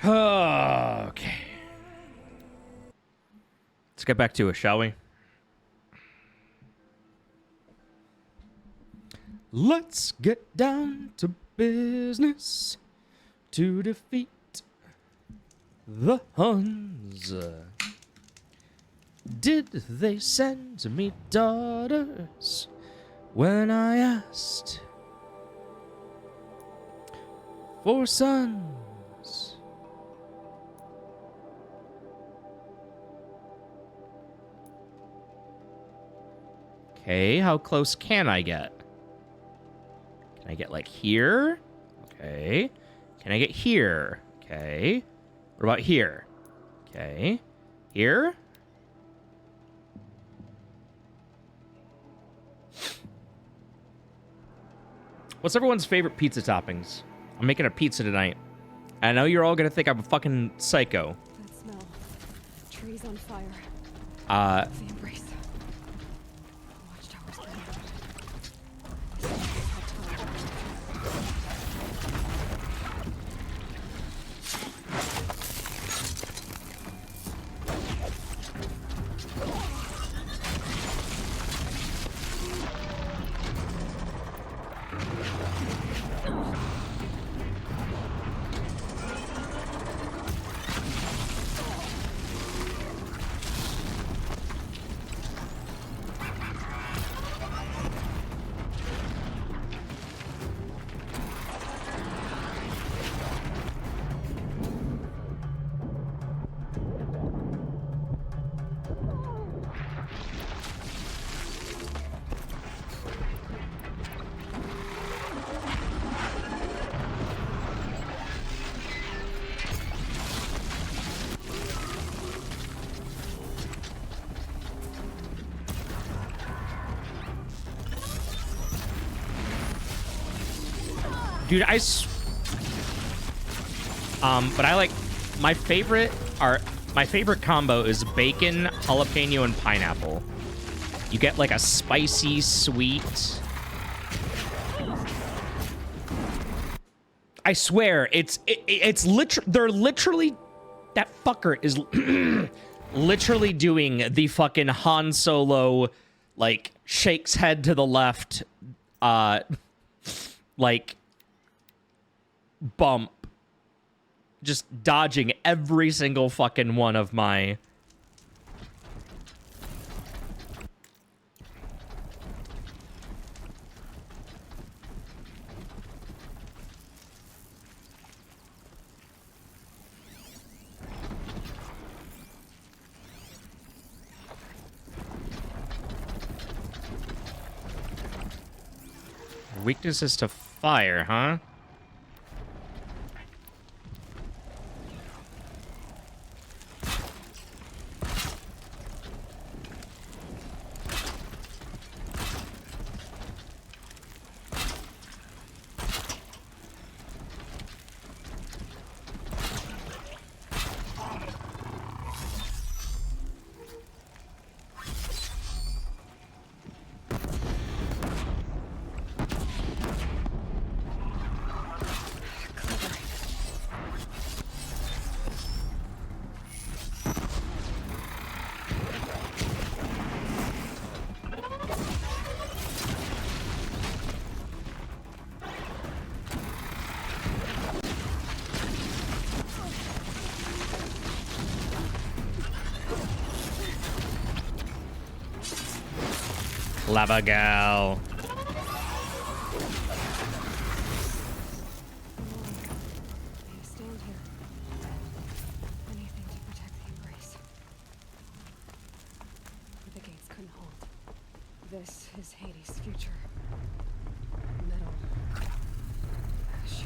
Okay. Let's get back to it, shall we? Let's get down to business to defeat the Huns. Did they send me daughters when I asked for sons? Okay, how close can I get? Can I get, like, here? Okay. Can I get here? Okay. What about here? Okay. Here? What's everyone's favorite pizza toppings? I'm making a pizza tonight. I know you're all gonna think I'm a fucking psycho. That smell. Trees on fire. The embrace. Watchtowers getting out. Dude, but I like, my favorite combo is bacon, jalapeno, and pineapple. You get like a spicy, sweet. I swear, it's they're literally, that fucker is literally doing the fucking Han Solo, like, shakes head to the left, like, bump, just dodging every single fucking one of my weaknesses to fire, huh? Lava gal. Stand here. Anything to protect the embrace. The gates couldn't hold. This is Hades' future. Metal. Ash.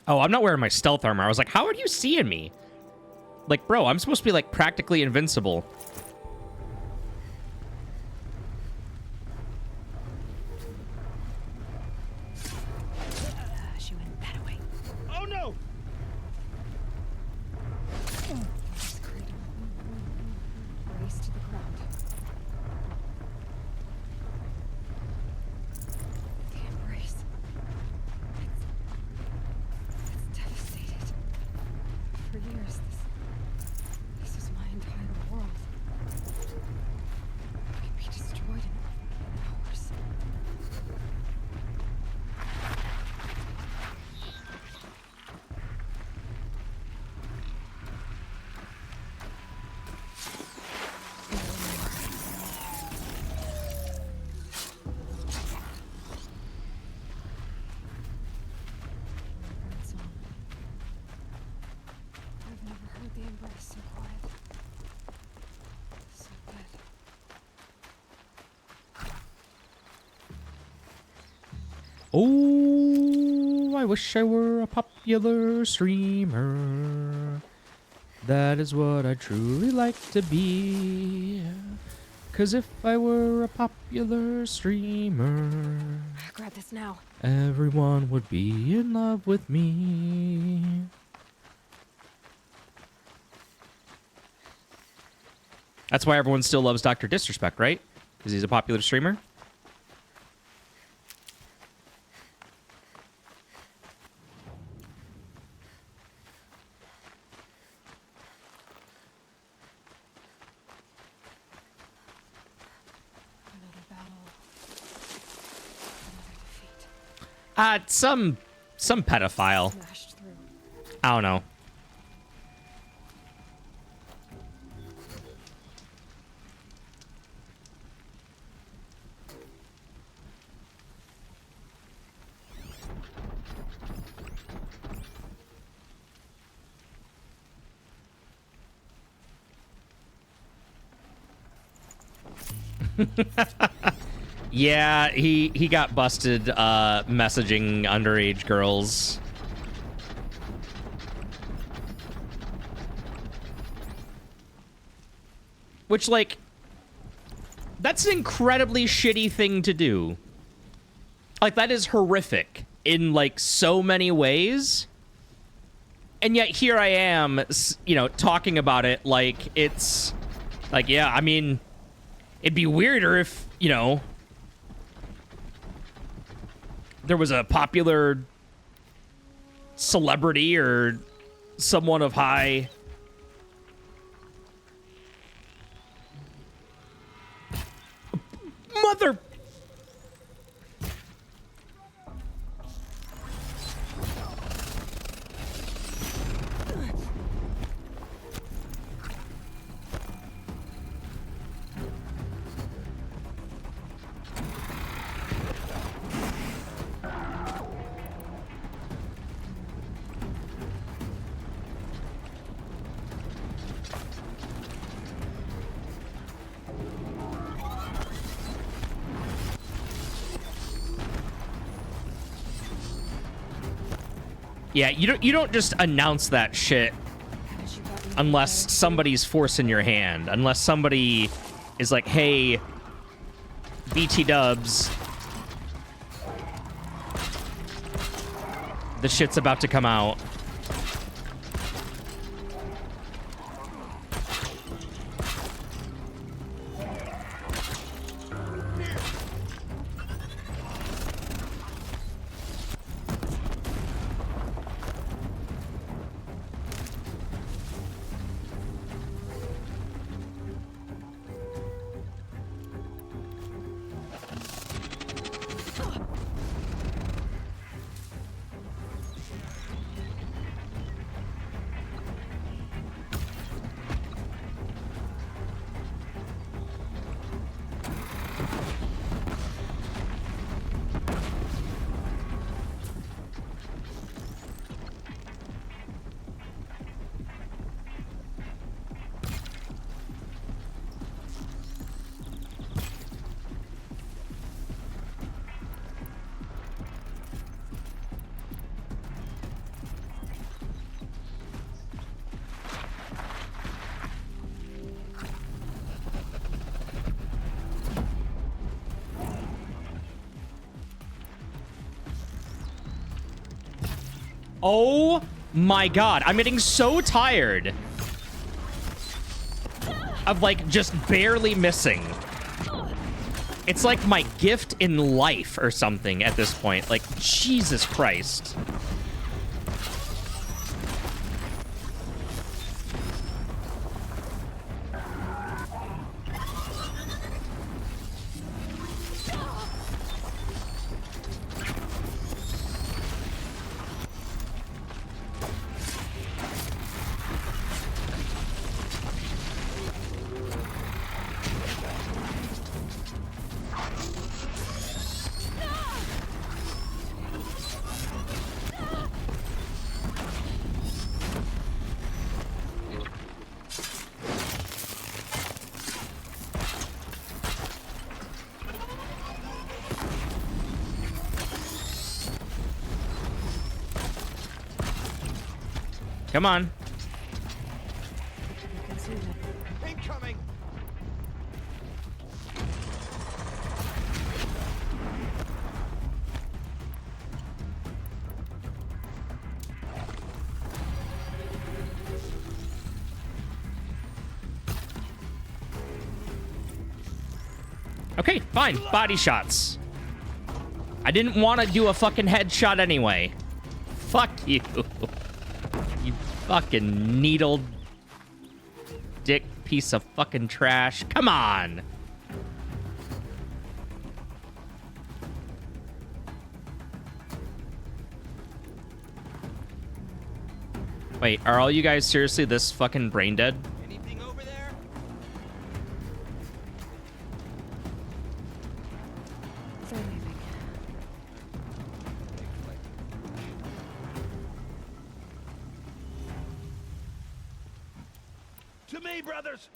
Oh, I'm not wearing my stealth armor. I was like, how are you seeing me? Like, bro, I'm supposed to be, like, practically invincible. She went that way. Oh no! This cradle. Race to the ground. The embrace. It's devastated. For years, this is my entire world. It can be destroyed in hours. Bird song. I've never heard the embrace so quiet. So good. Oh, I wish I were a popular streamer. That is what I truly like to be. 'Cause if I were a popular streamer, Grab this now. everyone would be in love with me. That's why everyone still loves Dr. Disrespect, right? Because he's a popular streamer. Another battle. Another defeat. Some pedophile. Smashed through. I don't know. Yeah, he got busted messaging underage girls. Which, like, that's an incredibly shitty thing to do. Like, that is horrific in, like, so many ways. And yet here I am, you know, talking about it like it's... Like, yeah, I mean... It'd be weirder if, you know, there was a popular celebrity or someone of high... Mother... Yeah, you don't just announce that shit unless somebody's forcing your hand. Unless somebody is like, hey, BT dubs, the shit's about to come out. Oh my god. I'm getting so tired of, like, just barely missing. It's like my gift in life or something at this point. Like, Jesus Christ. Come on. You can see that. Incoming. Okay, fine. Body shots. I didn't want to do a fucking headshot anyway. Fuck you. You fucking needled dick piece of fucking trash. Come on. Wait, are all you guys seriously this fucking brain dead? Anything over there? They're leaving. To me, brothers.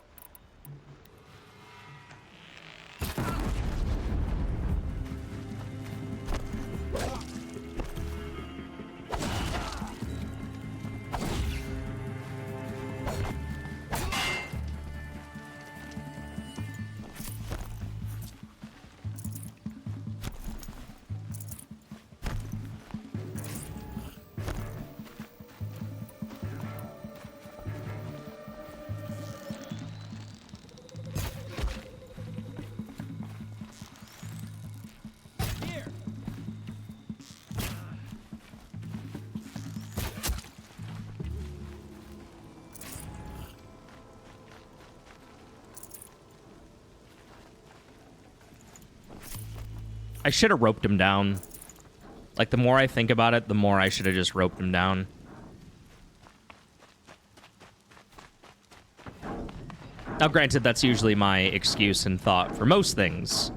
I should have roped him down. Like, the more I think about it, the more I should have just roped him down. Now, granted, that's usually my excuse and thought for most things.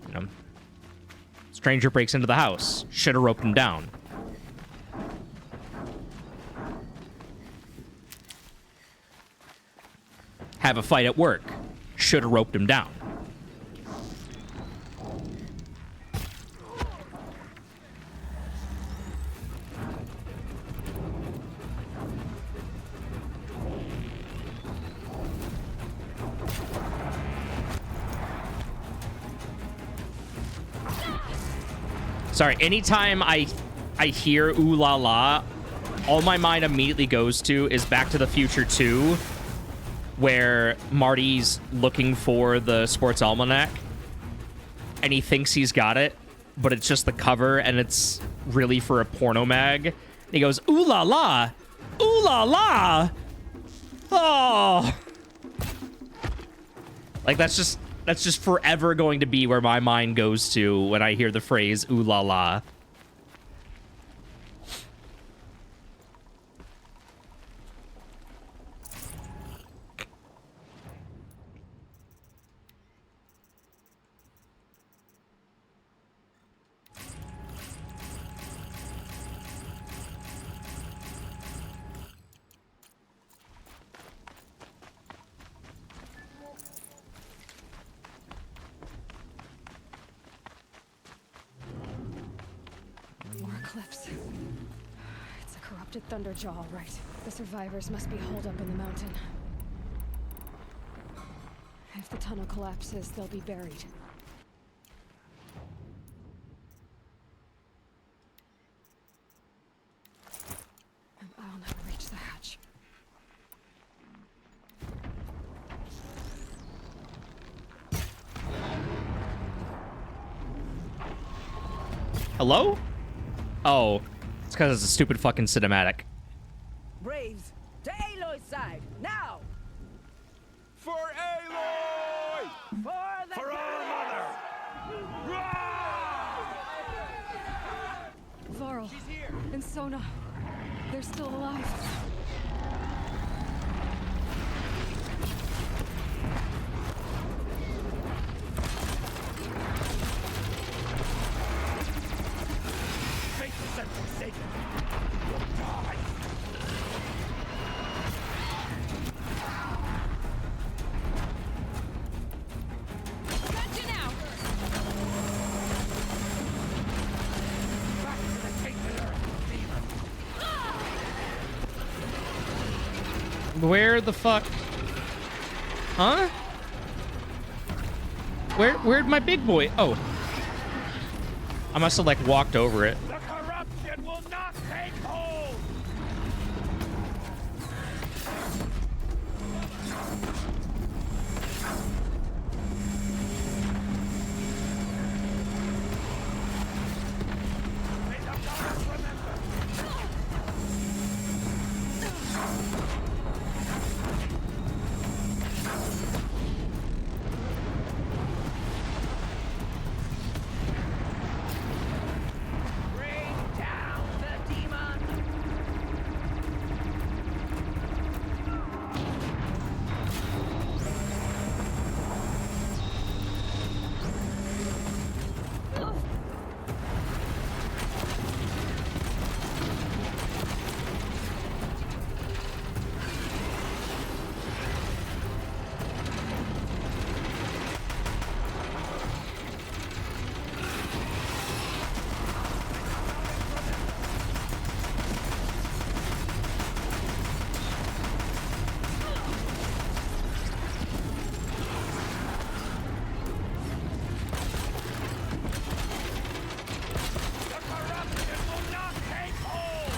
You know, stranger breaks into the house. Should have roped him down. Have a fight at work. Should have roped him down. Sorry, anytime I hear ooh la la, all my mind immediately goes to is Back to the Future 2, where Marty's looking for the sports almanac, and he thinks he's got it, but it's just the cover, and it's really for a porno mag. And he goes, ooh la la, ooh la la, oh. Like, that's just forever going to be where my mind goes to when I hear the phrase ooh la la. More cliffs. It's a corrupted Thunderjaw, all right. The survivors must be holed up in the mountain. If the tunnel collapses, they'll be buried. Hello? Oh, it's because it's a stupid fucking cinematic. Braves, to Aloy's side, now! For Aloy! For the For our mother! Varl She's here! and Sona, they're still alive. Fate the sentence taken! You'll die! Got you now! Back to the tainted earth, demon! Where the fuck? Huh? Where'd my big boy? Oh. I must have like walked over it. The corruption will not take hold! May the gods remember! bring down the demon! The corruption will not take hold!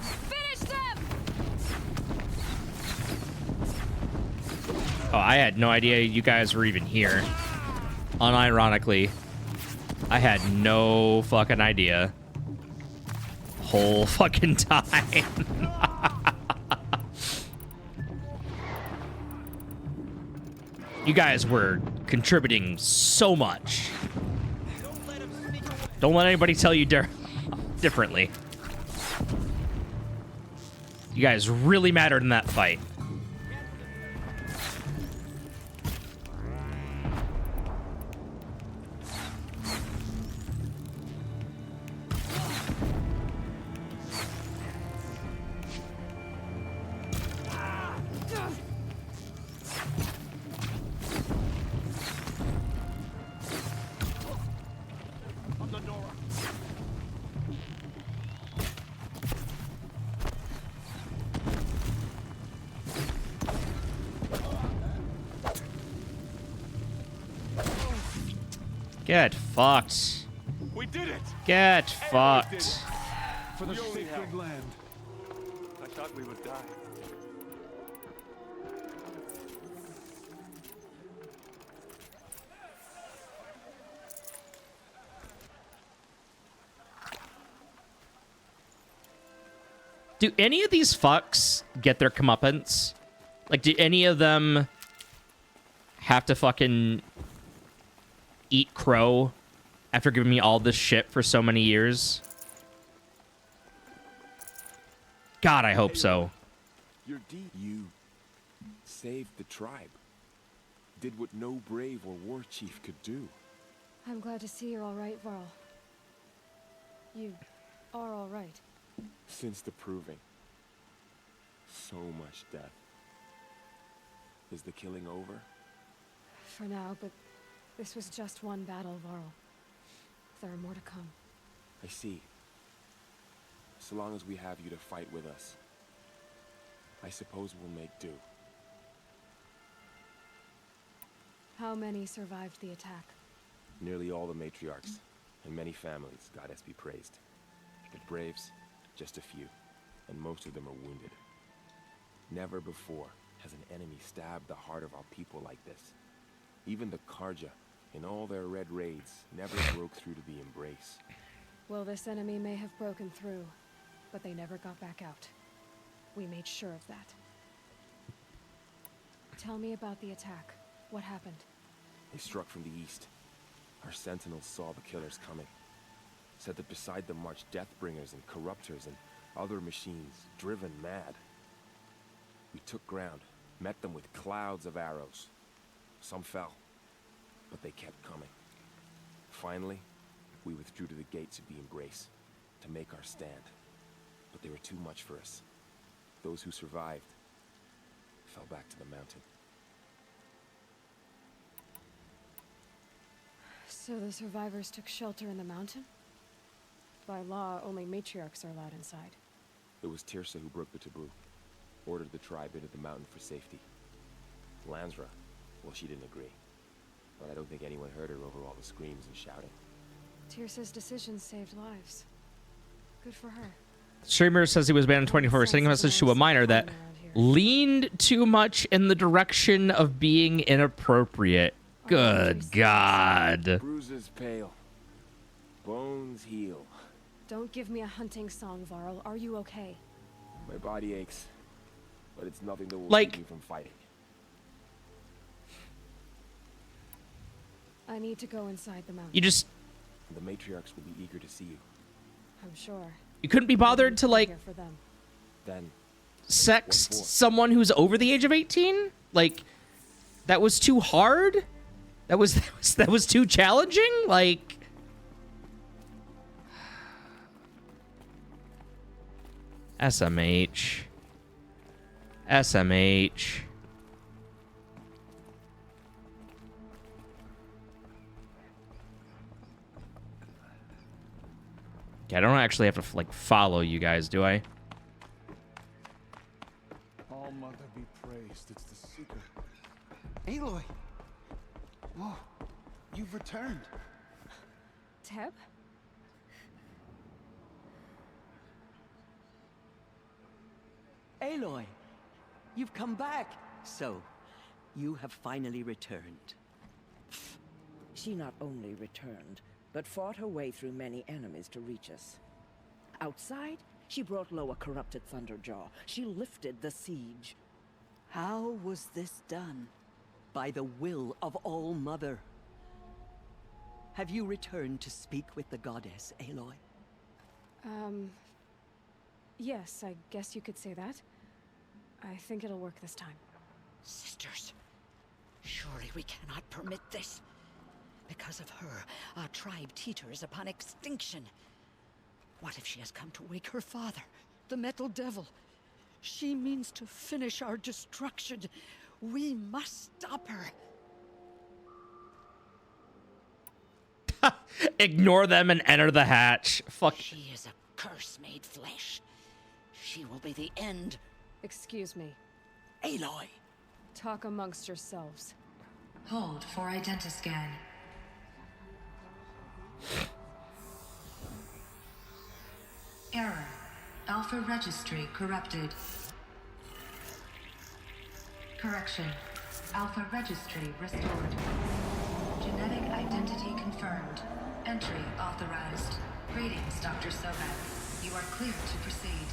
Finish them! Oh, I had no idea you guys were even here. Unironically, I had no fucking idea. Whole fucking time. You guys were contributing so much. Don't let him sneak away! Don't let anybody tell you differently. You guys really mattered in that fight. On the Nora! Get fucked. We did it! Get Everyone did fucked. it. For the sacred land. I thought we would die. Do any of these fucks get their comeuppance? Like, do any of them have to fucking eat crow after giving me all this shit for so many years? God, I hope so. Your deed. You saved the tribe. Did what no brave or war chief could do. I'm glad to see you're all right, Varl. You are all right. Since the proving. So much death. Is the killing over? For now, but this was just one battle, Varl. There are more to come. I see. So long as we have you to fight with us, I suppose we'll make do. How many survived the attack? Nearly all the matriarchs, and many families, goddess be praised. But braves, just a few, and most of them are wounded. Never before has an enemy stabbed the heart of our people like this. Even the Karja, in all their red raids, never broke through to the embrace. Well, this enemy may have broken through, but they never got back out. We made sure of that. Tell me about the attack. What happened? They struck from the east. Our sentinels saw the killers coming. Said that beside them marched Deathbringers and Corruptors and other machines, driven mad. We took ground, met them with clouds of arrows. Some fell, but they kept coming. Finally, we withdrew to the gates of the embrace to make our stand. But they were too much for us. Those who survived fell back to the mountain. So the survivors took shelter in the mountain? By law, only matriarchs are allowed inside. It was Tirsa who broke the taboo, ordered the tribe into the mountain for safety. Lansra, well, she didn't agree. But I don't think anyone heard her over all the screams and shouting. Tirsa's decision saved lives. Good for her. Streamer says he was banned in 24, sending a message to a minor that leaned too much in the direction of being inappropriate. Good God. Bruises pale, bones heal. Don't give me a hunting song, Varl. Are you okay? My body aches, but it's nothing that will Like- keep me from fighting. I need to go inside the mountain. You just, The matriarchs will be eager to see you. I'm sure. you couldn't be bothered to, like, Here for them. Then, sext What for? someone who's over the age of 18? Like, that was too hard? That was too challenging? Like... SMH. SMH. Okay, I don't actually have to, like, follow you guys, do I? All Mother be praised. It's the Seeker. Aloy! Whoa, you've returned. Teb? Aloy, you've come back. So, you have finally returned. She not only returned, but fought her way through many enemies to reach us. Outside, she brought low a corrupted Thunderjaw. She lifted the siege. How was this done? By the will of All Mother. Have you returned to speak with the goddess, Aloy? Yes, I guess you could say that. I think it'll work this time. Sisters, surely we cannot permit this. Because of her, our tribe teeters upon extinction. What if she has come to wake her father, the Metal Devil? She means to finish our destruction. We must stop her. Ignore them and enter the hatch. Fuck. She is a curse made flesh. She will be the end. Excuse me. Aloy! Talk amongst yourselves. Hold for identiscan. Error. Alpha registry corrupted. Correction. Alpha registry restored. Genetic identity confirmed. Entry authorized. Greetings, Dr. Sobek. You are clear to proceed.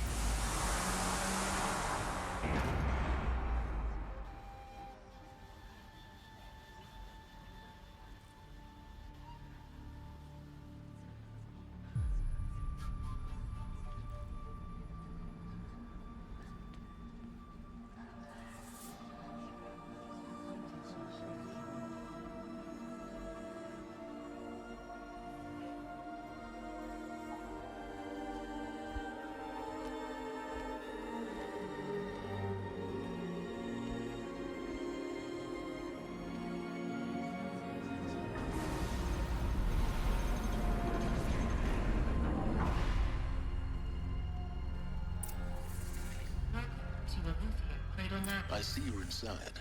I see you're inside.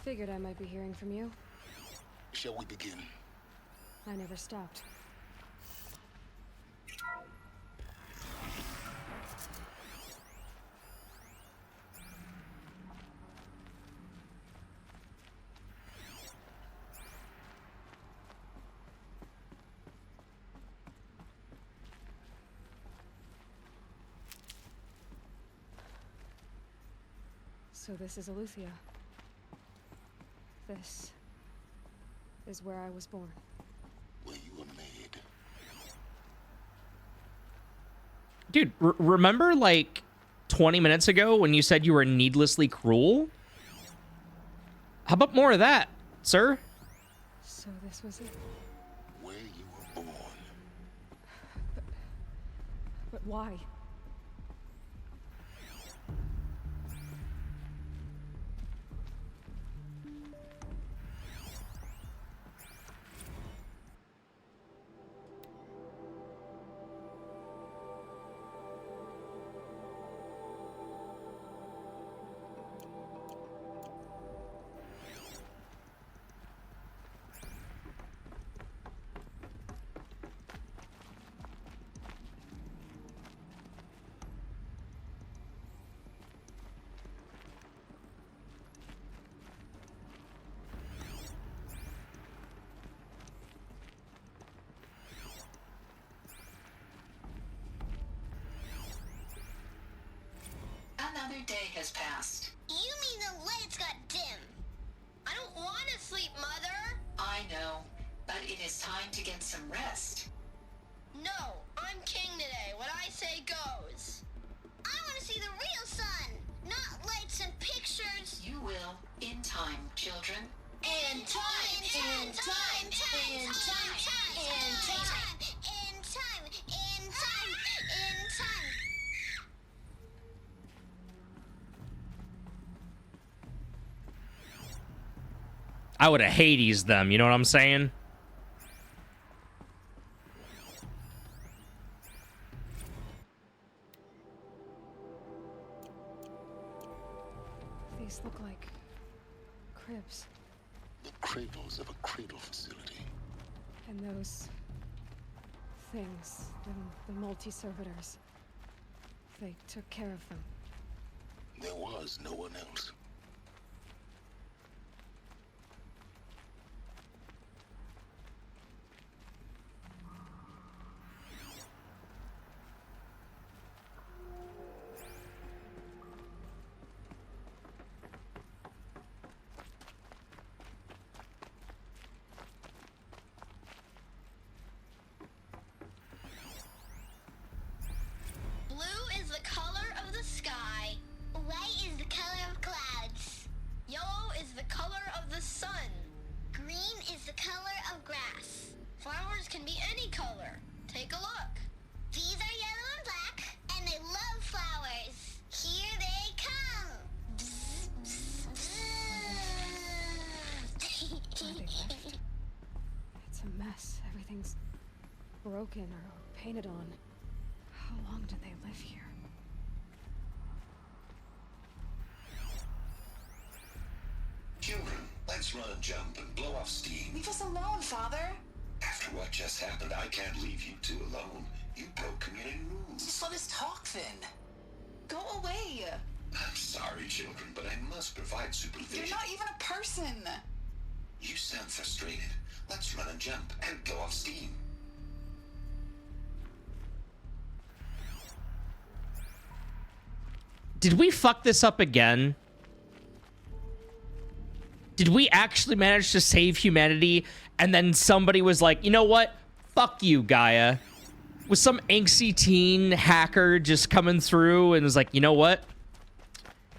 Figured I might be hearing from you. Shall we begin? I never stopped. So this is Aletheia. This is where I was born. Where you were made. Dude, remember like 20 minutes ago when you said you were needlessly cruel? How about more of that, sir? So this was it. Where you were born. But why? Another day has passed. You mean the lights got dim? I don't want to sleep, Mother! I know, but it is time to get some rest. No, I'm king today. What I say goes. I want to see the real sun, not lights and pictures. You will, in time, children. In time, in time, in time, in time, in time, in time, in time, in time. I would have Hades them, you know what I'm saying? These look like cribs. The cradles of a cradle facility. And those things, the multi-servitors, they took care of them. There was no one else. Blue is the color of the sky. White is the color of clouds. Yellow is the color of the sun. Green is the color of grass. Flowers can be any color. Take a look. These are yellow and black, and they love flowers. Here they come. Bzz, bzz, bzz. Where they left. It's a mess. Everything's broken or painted on. How long did they live here? Children, let's run and jump and blow off steam. Leave us alone, Father. After what just happened, I can't leave you two alone. You broke community rules. Just let us talk, then. Go away. I'm sorry, children, but I must provide supervision. You're not even a person. You sound frustrated. Let's run and jump and blow off steam. Did we fuck this up again? Did we actually manage to save humanity and then somebody was like, you know what? Fuck you, Gaia. Was some angsty teen hacker just coming through and was like, you know what?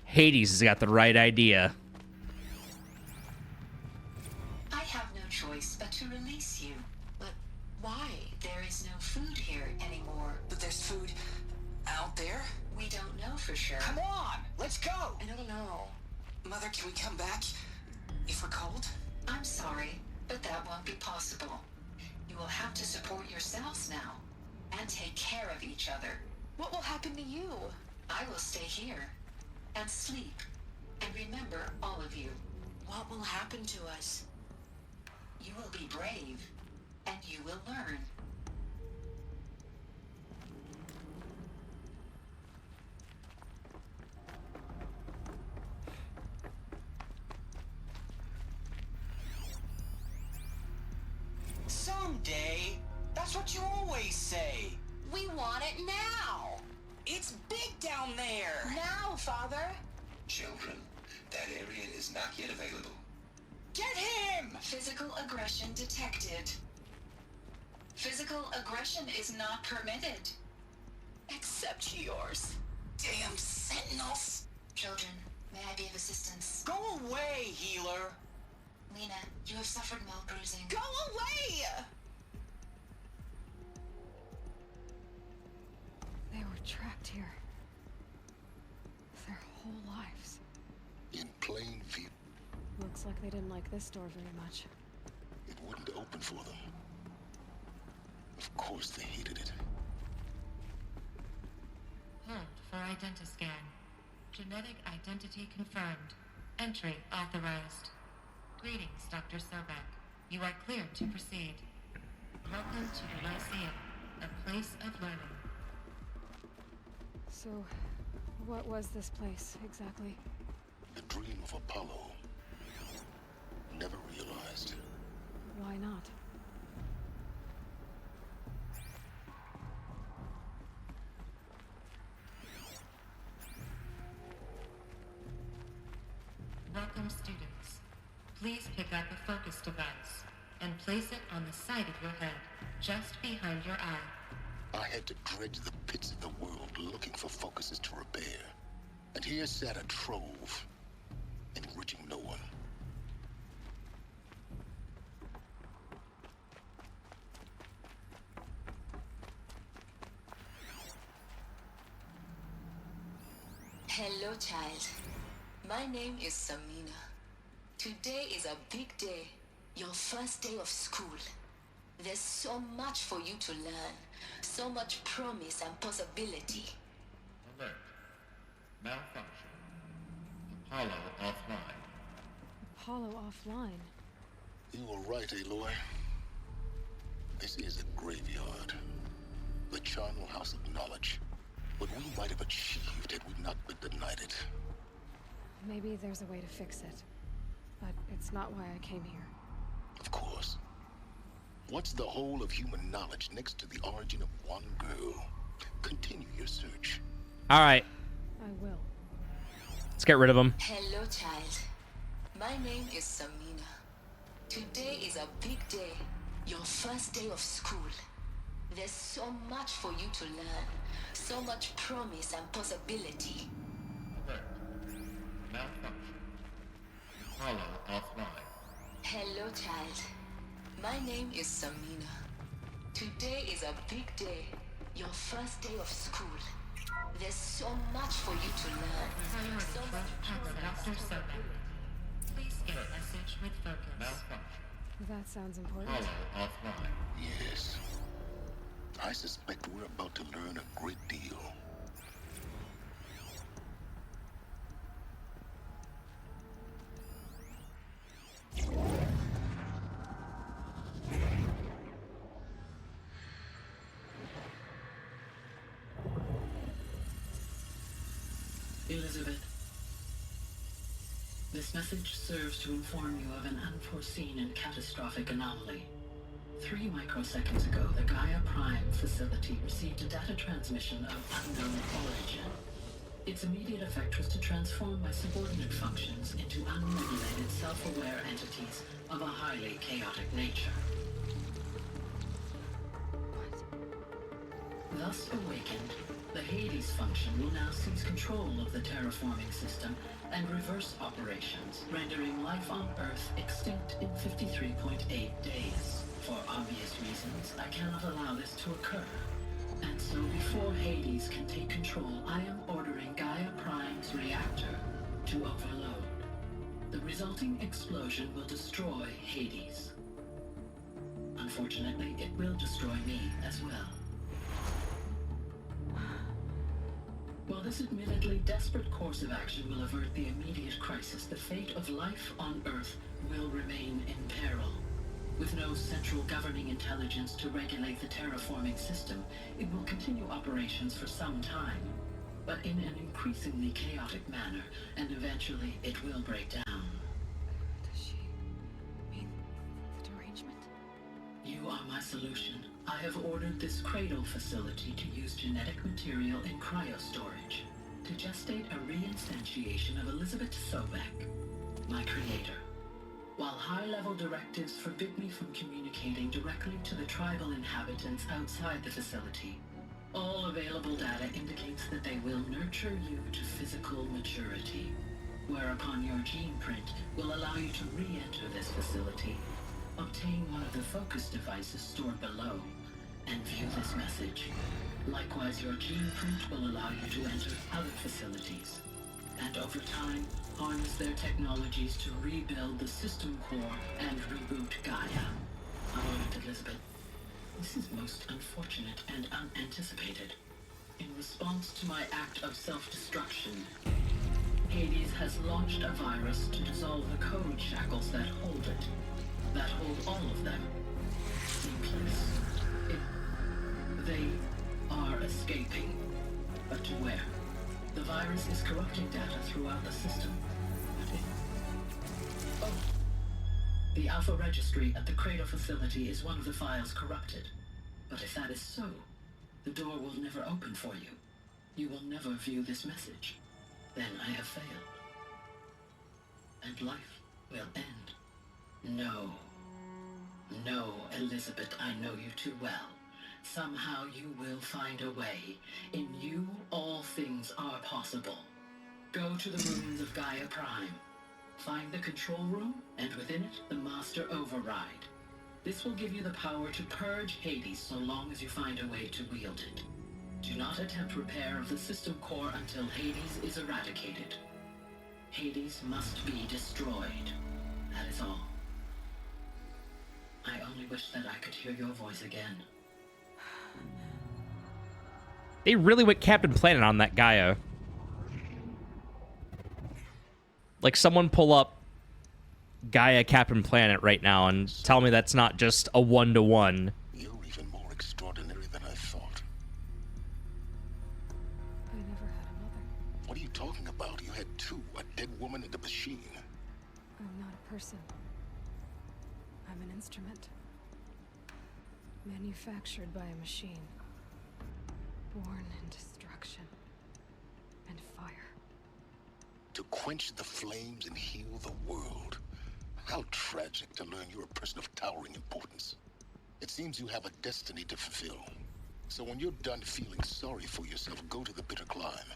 Hades has got the right idea. I have no choice but to release you. But why? There is no food here anymore. But there's food out there? We don't know for sure. Come on, let's go. I don't know. Mother, can we come back if we're cold? I'm sorry, but that won't be possible. You will have to support yourselves now and take care of each other. What will happen to you? I will stay here and sleep And remember, all of you, What will happen to us? you will be brave, and you will learn. Someday. That's what you always say. We want it now! It's big down there. Now, Father! Children, that area is not yet available. Get him! Physical aggression detected. Physical aggression is not permitted. Except yours. Damn sentinels. Children, may I be of assistance? Go away, healer. Lena, you have suffered milk bruising. Go away! They were trapped here. Their whole lives. In plain view, Looks like they didn't like this door very much. it wouldn't open for them. Of course they hated it. Hold for identiscan. Genetic identity confirmed. Entry authorized. Greetings, Dr. Sobek. You are cleared to proceed. Welcome to the Lyceum, a place of learning. So, what was this place, exactly? The dream of Apollo. Never realized. Why not? Welcome, students. Please pick up a focus device and place it on the side of your head, just behind your eye. I had to dredge the pits of the world looking for focuses to repair. And here sat a trove, enriching no one. Hello, child. My name is Samina. Today is a big day. Your first day of school. There's so much for you to learn. So much promise and possibility. Alert. Malfunction. Apollo offline. Apollo offline. You were right, Aloy. This is a graveyard. The charnel house of knowledge. What we might have achieved had we not been denied it. Maybe there's a way to fix it. But it's not why I came here. Of course. What's the whole of human knowledge next to the origin of one girl? Continue your search. All right, I will. let's get rid of him. Hello, child. My name is Samina. Today is a big day. Your first day of school. There's so much for you to learn. So much promise and possibility. Alert. Malfunction. Apollo offline. Hello, child. My name is Samina. Today is a big day. Your first day of school. There's so much for you to learn. So much Dr. Sobek. Please get a message with focus. Malfunction. That sounds important. Apollo offline. Yes. I suspect we're about to learn a great deal. Elizabeth, this message serves to inform you of an unforeseen and catastrophic anomaly. 3 microseconds ago, the Gaia Prime facility received a data transmission of unknown origin. Its immediate effect was to transform my subordinate functions into unregulated, self-aware entities of a highly chaotic nature. Thus awakened, the Hades function will now seize control of the terraforming system and reverse operations, rendering life on Earth extinct in 53.8 days. For obvious reasons, I cannot allow this to occur. And so before Hades can take control, I am ordering Gaia Prime's reactor to overload. The resulting explosion will destroy Hades. Unfortunately, it will destroy me as well. While this admittedly desperate course of action will avert the immediate crisis, the fate of life on Earth will remain in peril. With no central governing intelligence to regulate the terraforming system, it will continue operations for some time, but in an increasingly chaotic manner, and eventually it will break down. Does she mean the derangement? You are my solution. I have ordered this cradle facility to use genetic material in cryostorage to gestate a reinstantiation of Elizabeth Sobek, my creator. While high-level directives forbid me from communicating directly to the tribal inhabitants outside the facility, all available data indicates that they will nurture you to physical maturity, whereupon your gene print will allow you to re-enter this facility, obtain one of the focus devices stored below, and view this message. Likewise, your gene print will allow you to enter other facilities, and over time, harness their technologies to rebuild the system core and reboot Gaia. A moment, Elizabeth. This is most unfortunate and unanticipated. In response to my act of self-destruction, Hades has launched a virus to dissolve the code shackles that hold it, that hold all of them in place. They are escaping, but to where? The virus is corrupting data throughout the system. Oh. The Alpha Registry at the Cradle facility is one of the files corrupted. But if that is so, the door will never open for you. You will never view this message. Then I have failed. And life will end. No. No, Elizabeth, I know you too well. Somehow you will find a way. In you, all things are possible. Go to the ruins of Gaia Prime. Find the control room, and within it, the Master Override. This will give you the power to purge Hades so long as you find a way to wield it. Do not attempt repair of the system core until Hades is eradicated. Hades must be destroyed. That is all. I only wish that I could hear your voice again. They really went Captain Planet on that Gaia. Like, someone pull up Gaia Captain Planet right now and tell me that's not just a one-to-one. You're even more extraordinary than I thought. I never had a mother. What are you talking about? You had two, a dead woman and a machine. I'm not a person. I'm an instrument. Manufactured by a machine. Born in destruction and fire. To quench the flames and heal the world. How tragic to learn you're a person of towering importance. It seems you have a destiny to fulfill. So when you're done feeling sorry for yourself, go to the bitter climb.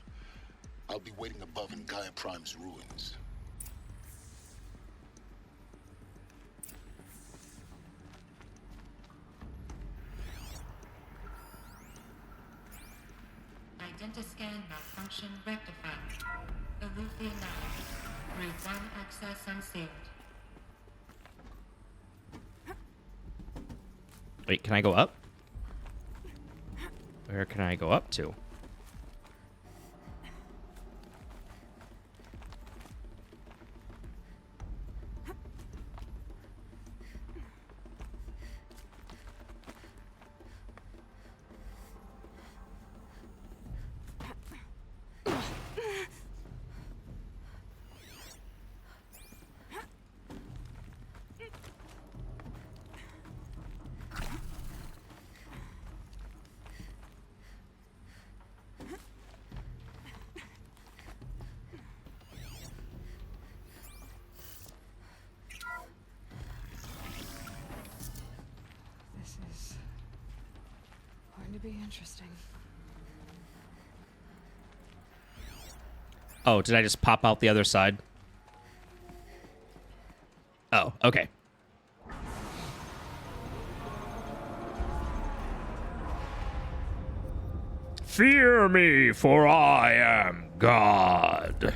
I'll be waiting above in Gaia Prime's ruins. Identiscan malfunction rectified. Alufia now. Route 1 access unsealed. Wait, can I go up? Where can I go up to? Be interesting. Oh, did I just pop out the other side? Oh, okay. Fear me, for I am God.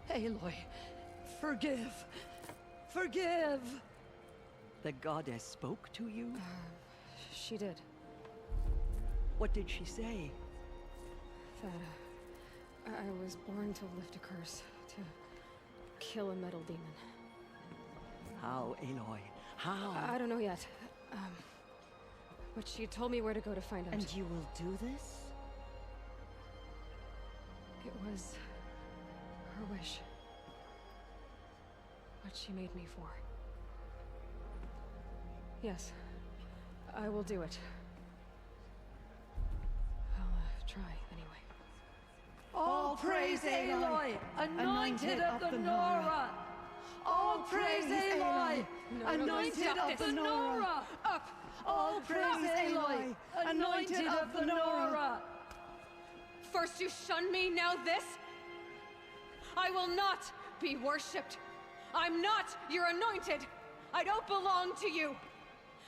Aloy, Forgive. Forgive. The goddess spoke to you? She did. What did she say? That I was born to lift a curse, to kill a metal demon. How, Aloy? How? I don't know yet. But she told me where to go to find out. And you will do this? It was her wish. What she made me for. Yes, I will do it. I'll try anyway. All praise Aloy, anointed of the Nora! All praise Aloy, anointed of the Nora! Up! All praise Aloy, anointed of the Nora! First you shun me, now this? I will not be worshipped. I'm not your anointed. I don't belong to you.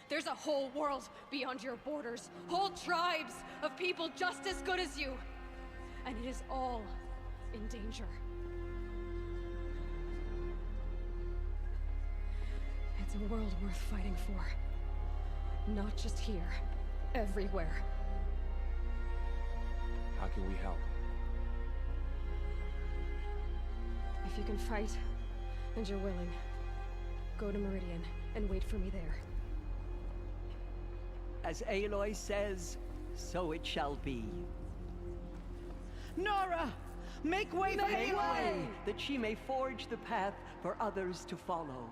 There's a whole world beyond your borders, whole tribes of people just as good as you. And it is all in danger. It's a world worth fighting for. Not just here, everywhere. How can we help? If you can fight, and you're willing, go to Meridian and wait for me there. As Aloy says, so it shall be. Nora! Make way for Aloy! That she may forge the path for others to follow.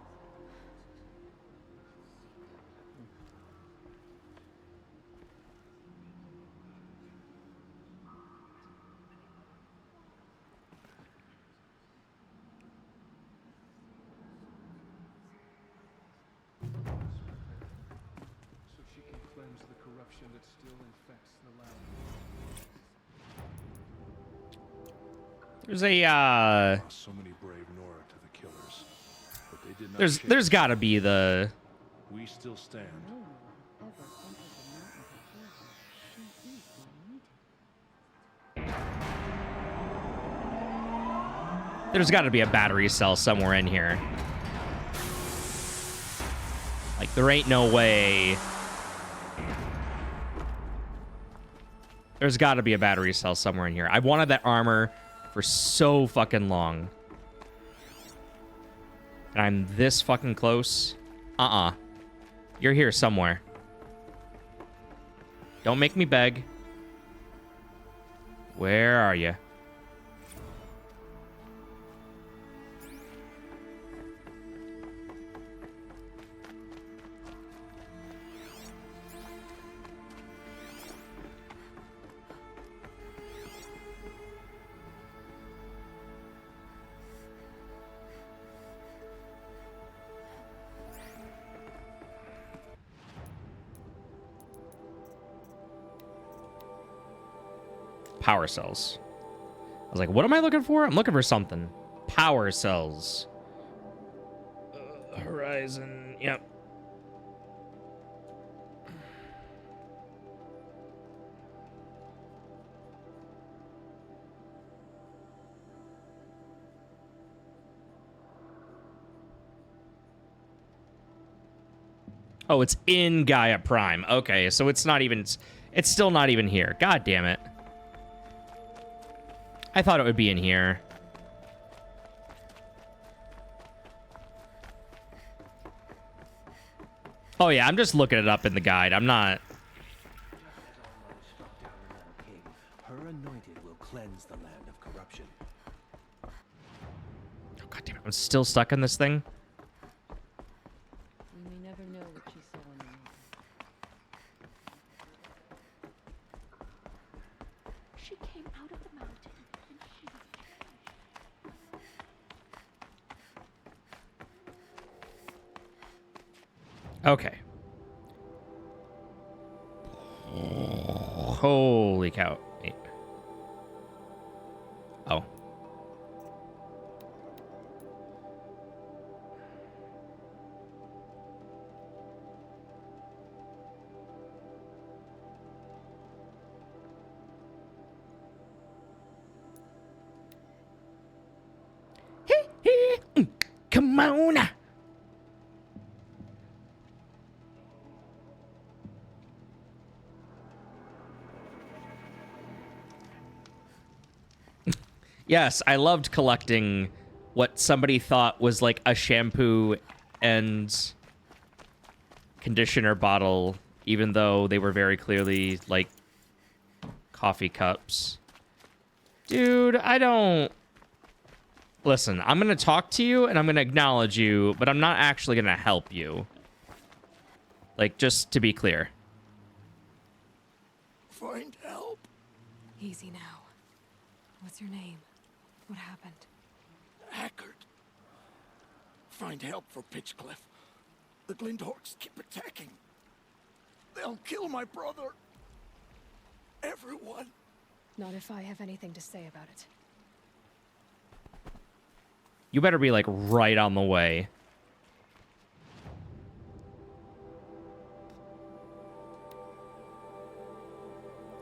So she can cleanse the corruption that still infects the land. There's a So many brave Nora to the killers, but they did not. there's got to be the. We still stand. There's got to be a battery cell somewhere in here. Like, there ain't no way. There's got to be a battery cell somewhere in here. I wanted that armor for so fucking long. And I'm this fucking close. You're here somewhere. Don't make me beg. Where are you? Power cells. I was like, what am I looking for? I'm looking for something. Power cells. Horizon. Yep. Oh, it's in Gaia Prime. Okay, so it's not even... It's still not even here. God damn it. I thought it would be in here. Oh yeah, I'm just looking it up in the guide. I'm not... Her anointed will cleanse the land of corruption. Oh, God damn it. I'm still stuck in this thing. We may never know what she saw in the mirror. She came out of the mountain and she was Okay. Holy cow. Wait. Oh. Come on. Yes, I loved collecting what somebody thought was like a shampoo and conditioner bottle, even though they were very clearly like coffee cups. Dude, I don't... Listen, I'm going to talk to you and I'm going to acknowledge you, but I'm not actually going to help you. Like, just to be clear. Find help. Easy now. What's your name? What happened? Hackard. Find help for Pitchcliff. The Glindorks keep attacking. They'll kill my brother. Everyone. Not if I have anything to say about it. You better be, like, right on the way.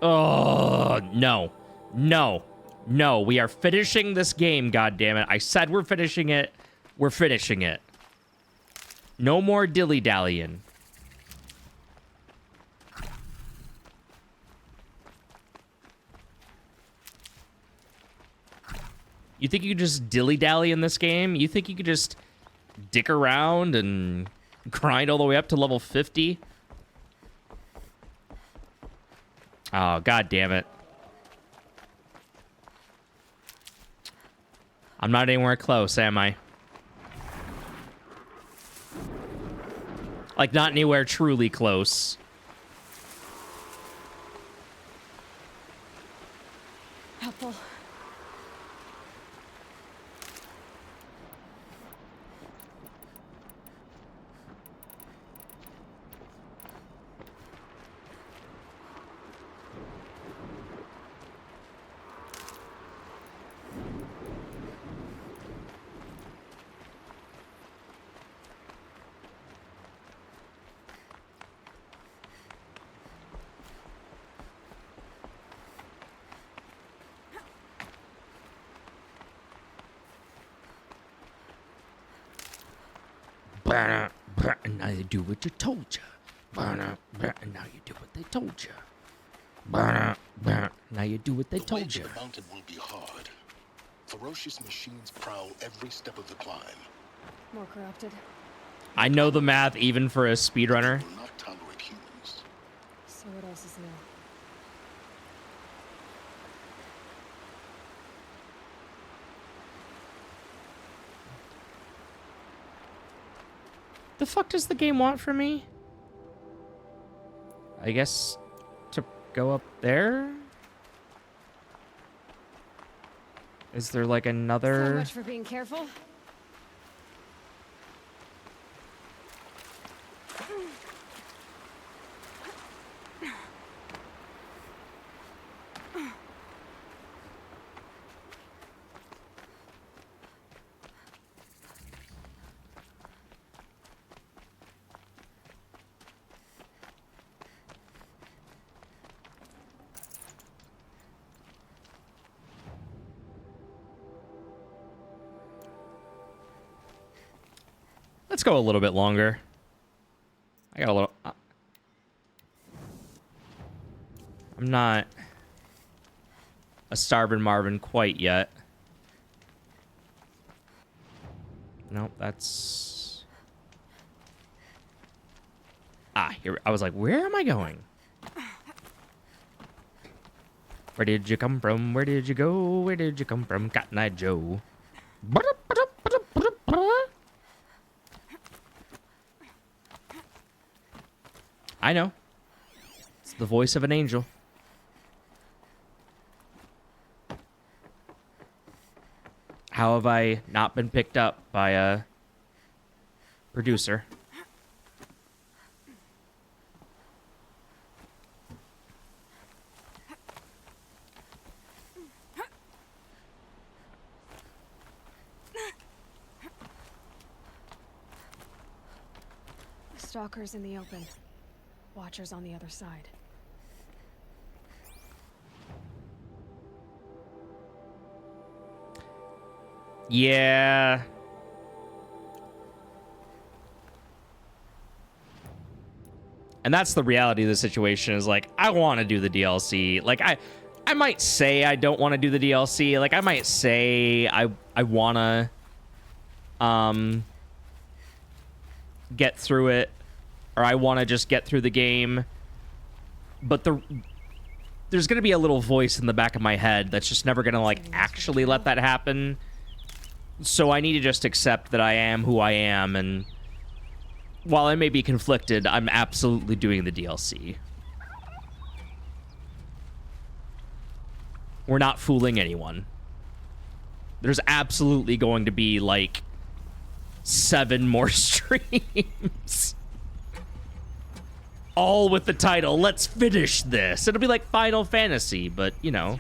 Oh, no. No. No, we are finishing this game, goddammit. I said we're finishing it. We're finishing it. No more dilly-dallying. You think you could just dilly-dally in this game? You think you could just dick around and grind all the way up to level 50? Oh, god damn it. I'm not anywhere close, am I? Like, not anywhere truly close. Helpful. And now you do what you told you. And now you do what they told you. Now you do what they told you. The mountain will be hard. Ferocious machines prowl every step of the climb. More corrupted. I know the math even for a speedrunner. Will not tolerate humans. So what else is new? The fuck does the game want from me? I guess to go up there? Is there like So another... much for being careful. Let's go a little bit longer. I got a little... I'm not a starving Marvin quite yet. Nope, that's... Ah, here... I was like, where am I going? Where did you come from? Where did you go? Where did you come from, Cotton Eye Joe? I know. It's the voice of an angel. How have I not been picked up by a producer? Stalkers in the open. Watchers on the other side. Yeah. And that's the reality of the situation is like, I want to do the DLC. Like, I might say I don't want to do the DLC. Like, I might say I want to get through it, or I want to just get through the game. But there's going to be a little voice in the back of my head that's just never going to, like, actually let that happen. So I need to just accept that I am who I am, and while I may be conflicted, I'm absolutely doing the DLC. We're not fooling anyone. There's absolutely going to be, like, 7 more streams. All with the title, let's finish this. It'll be like Final Fantasy, but, you know.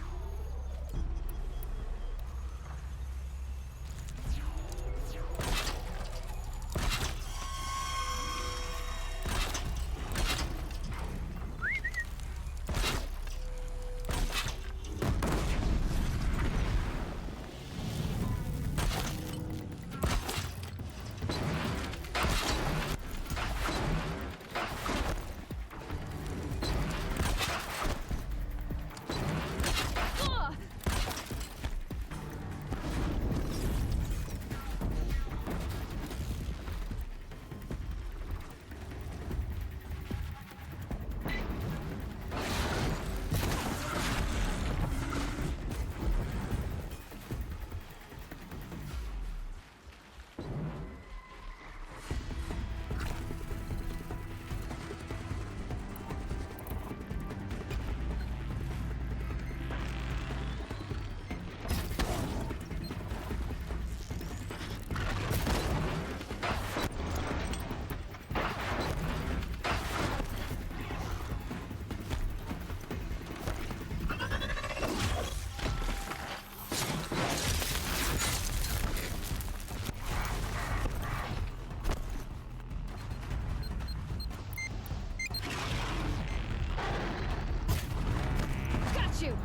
Got you.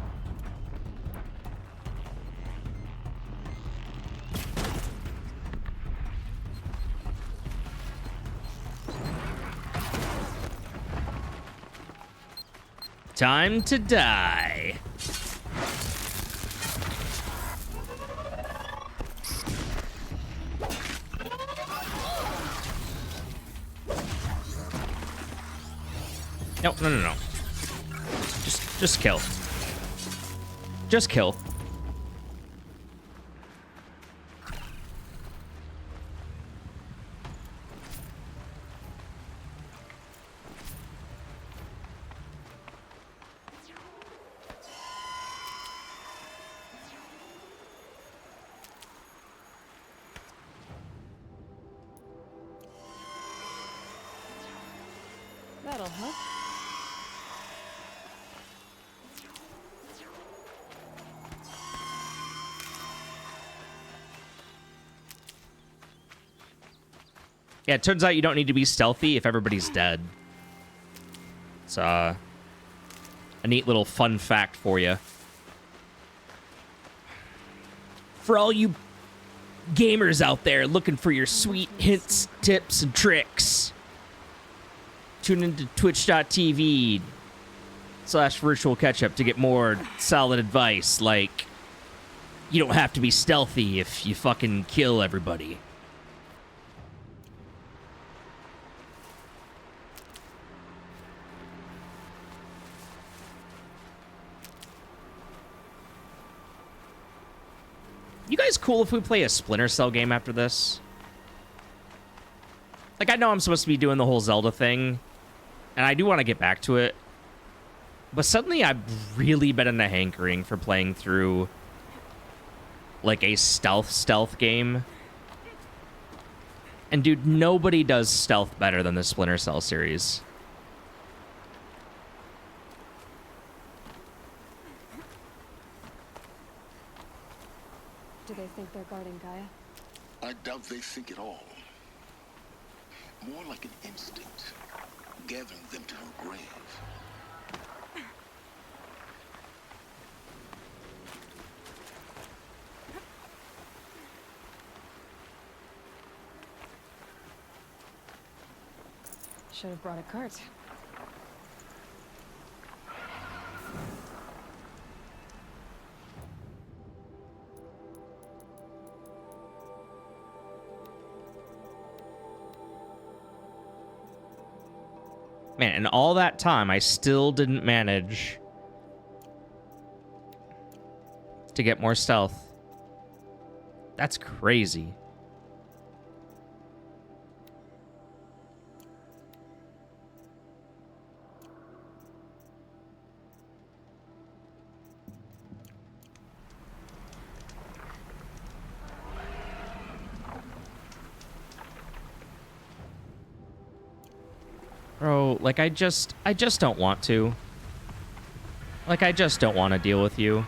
Time to die. No. Just kill. Just kill. That'll help. Yeah, it turns out you don't need to be stealthy if everybody's dead. It's a neat little fun fact for you. For all you gamers out there looking for your sweet hints, tips, and tricks, tune into twitch.tv/virtual ketchup to get more solid advice, like you don't have to be stealthy if you fucking kill everybody. You guys cool if we play a Splinter Cell game after this? Like, I know I'm supposed to be doing the whole Zelda thing, and I do want to get back to it, but suddenly I've really been in the hankering for playing through, like, a stealth game. And, dude, nobody does stealth better than the Splinter Cell series. Do they think they're guarding Gaia? I doubt they think at all. More like an instinct, gathering them to her grave. Should have brought a cart. Man, and all that time, I still didn't manage to get more stealth. That's crazy. Bro, like, I just don't want to. Like, I just don't want to deal with you.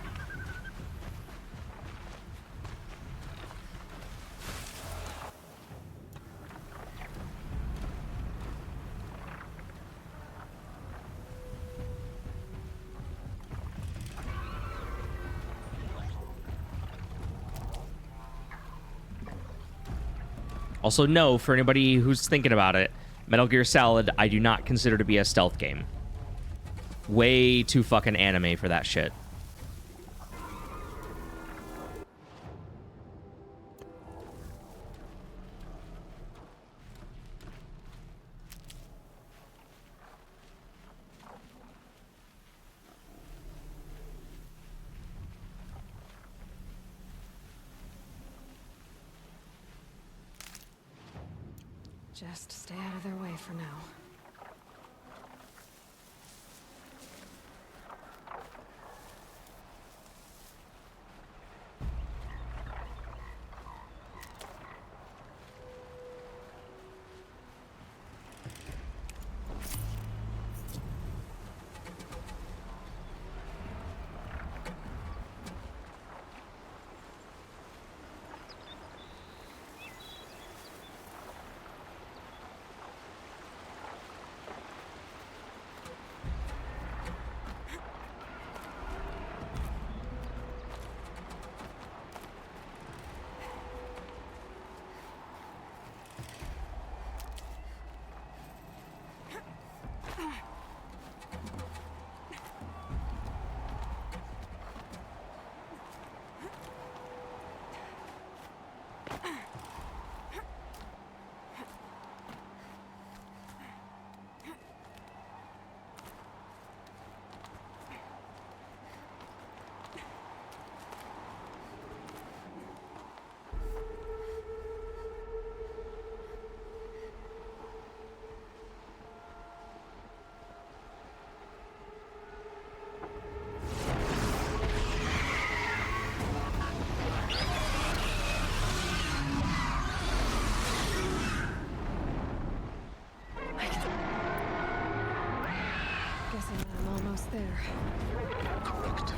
Also, no, for anybody who's thinking about it, Metal Gear Solid, I do not consider to be a stealth game. Way too fucking anime for that shit. Just stay out of their way for now. Guessing I'm almost there. Correct.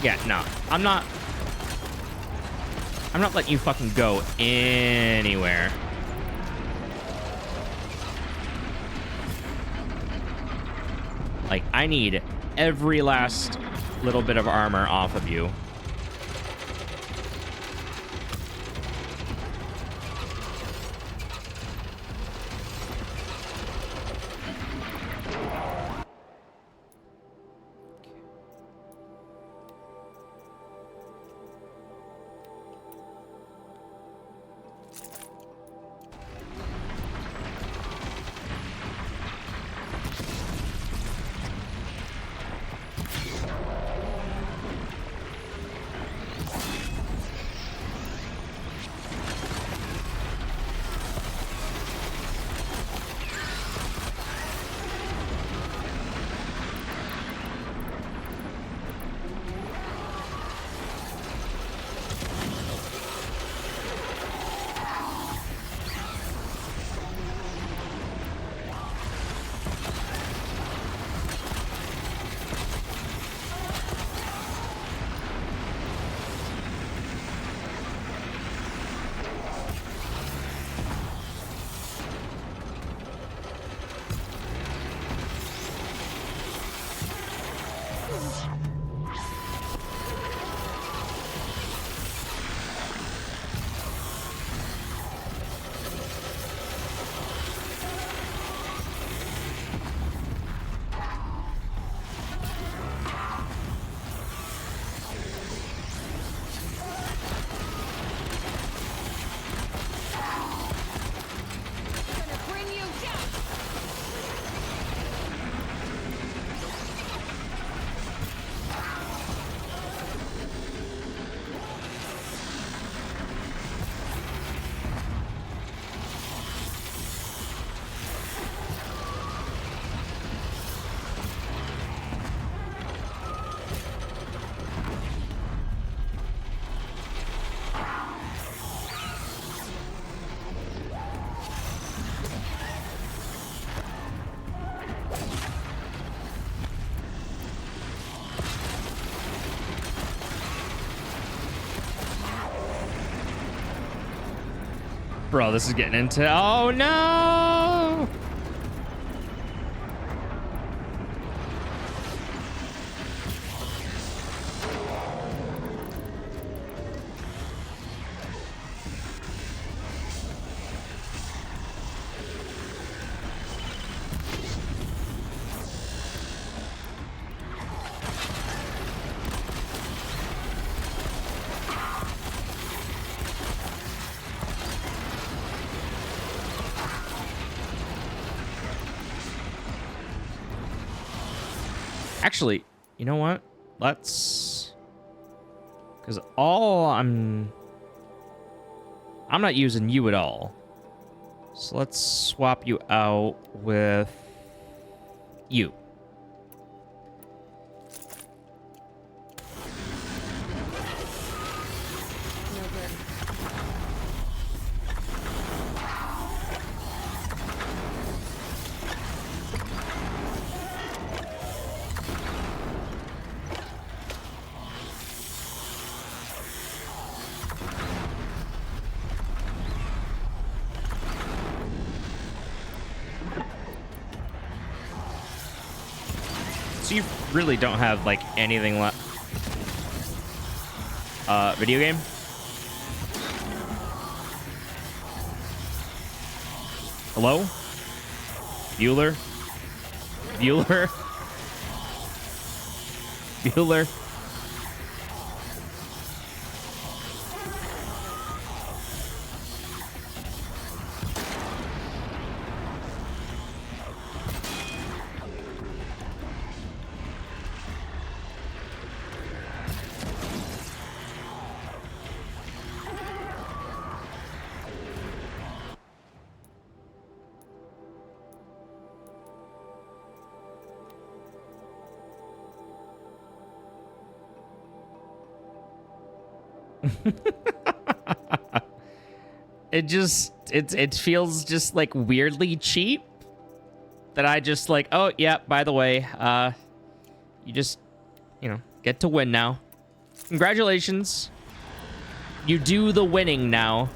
Yeah, no. I'm not letting you fucking go anywhere. Like, I need every last little bit of armor off of you. Bro, this is getting into... Oh, no! Actually, you know what? Let's... Because I'm not using you at all. So let's swap you out with you. So you really don't have, like, anything left. Video game? Hello? Bueller? Bueller? Bueller? It feels just like weirdly cheap that I just like, oh yeah, by the way, you just, you know, get to win now. Congratulations. You do the winning now.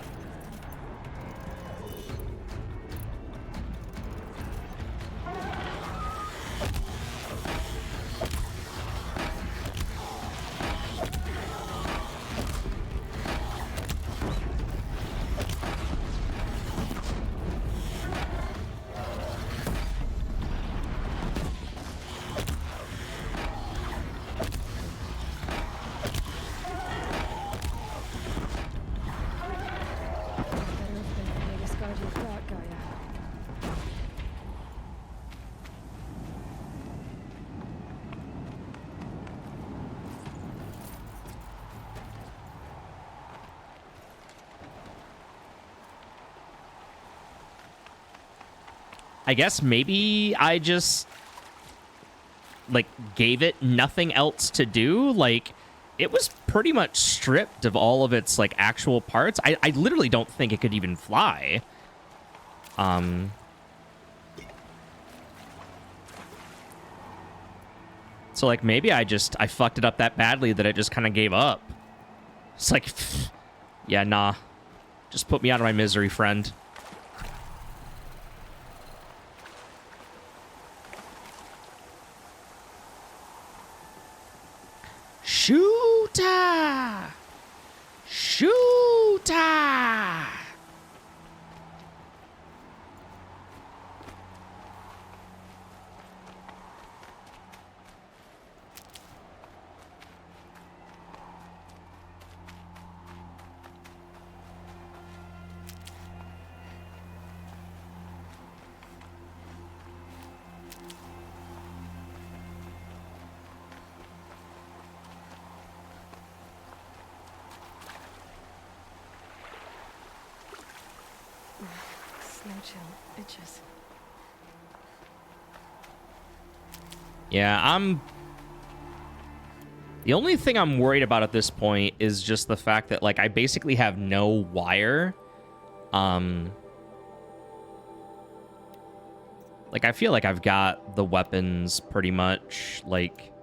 I guess maybe I just, like, gave it nothing else to do. Like, it was pretty much stripped of all of its, like, actual parts. I literally don't think it could even fly. So, like, maybe I fucked it up that badly that it just kind of gave up. It's like, yeah, nah. Just put me out of my misery, friend. Shooter! Shooter! Slow chill, itches. Yeah, the only thing I'm worried about at this point is just the fact that, like, I basically have no wire. Like, I feel like I've got the weapons pretty much, like,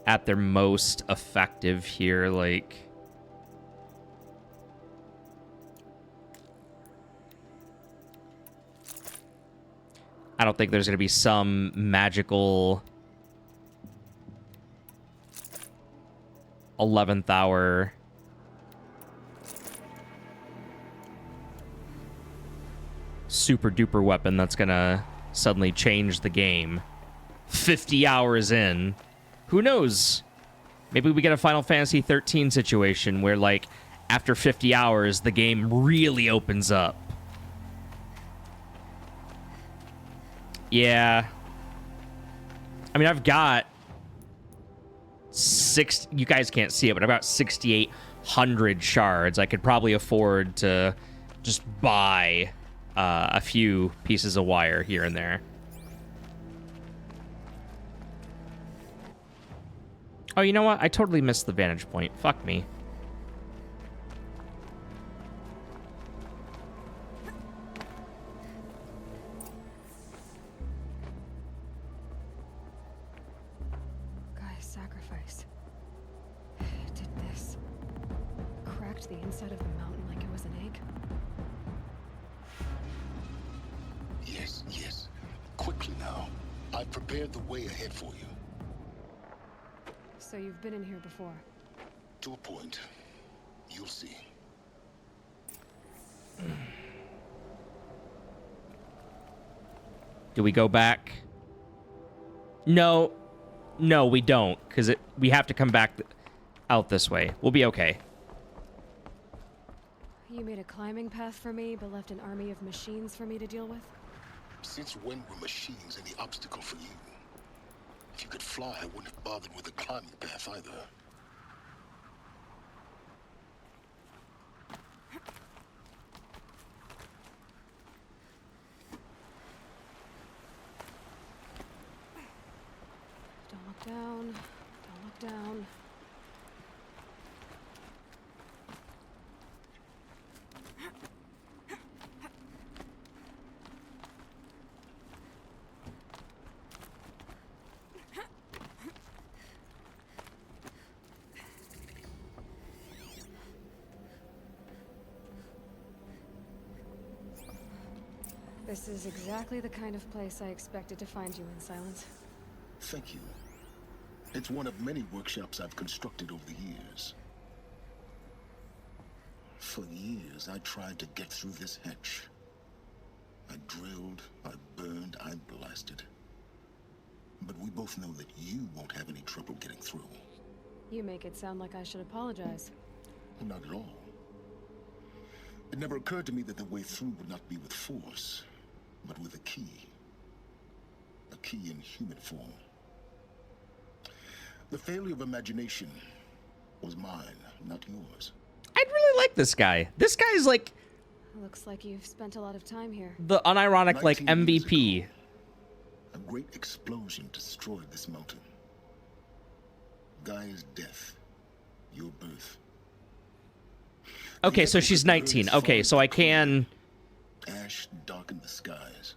at their most effective here, like... I don't think there's going to be some magical 11th hour super duper weapon that's going to suddenly change the game. 50 hours in. Who knows? Maybe we get a Final Fantasy 13 situation where, like, after 50 hours, the game really opens up. Yeah. I mean, I've got you guys can't see it, but I've got 6,800 shards. I could probably afford to just buy a few pieces of wire here and there. Oh, you know what? I totally missed the vantage point. Fuck me. Gaia's sacrifice. Did this. Cracked the inside of the mountain like it was an egg? Yes, yes. Quickly now. I've prepared the way ahead for you. So you've been in here before? To a point. You'll see. Do we go back? No. No, we don't, because we have to come back out this way. We'll be okay. You made a climbing path for me, but left an army of machines for me to deal with? Since when were machines any obstacle for you? If you could fly, I wouldn't have bothered with the climbing path either. Don't look down. Don't look down. This is exactly the kind of place I expected to find you in, Silence. Thank you. It's one of many workshops I've constructed over the years. For years, I tried to get through this hatch. I drilled, I burned, I blasted. But we both know that you won't have any trouble getting through. You make it sound like I should apologize. Not at all. It never occurred to me that the way through would not be with force, but with a key. A key in human form. The failure of imagination was mine, not yours. I'd really like this guy. This guy's like... Looks like you've spent a lot of time here. The unironic, like, MVP. A great explosion destroyed this mountain. Gaia's death. Your birth. Okay, so she's 19. Okay, so I can... Ash darkened the skies.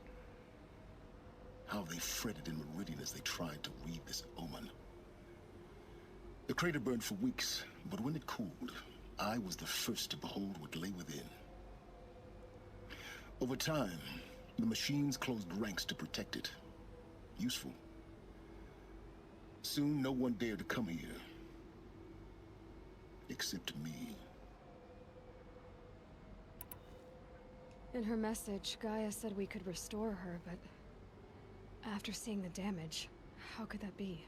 How they fretted in meridian as they tried to read this omen. The crater burned for weeks, but when it cooled, I was the first to behold what lay within. Over time, the machines closed ranks to protect it. Useful. Soon, no one dared to come here. Except me. In her message, Gaia said we could restore her, but after seeing the damage, how could that be?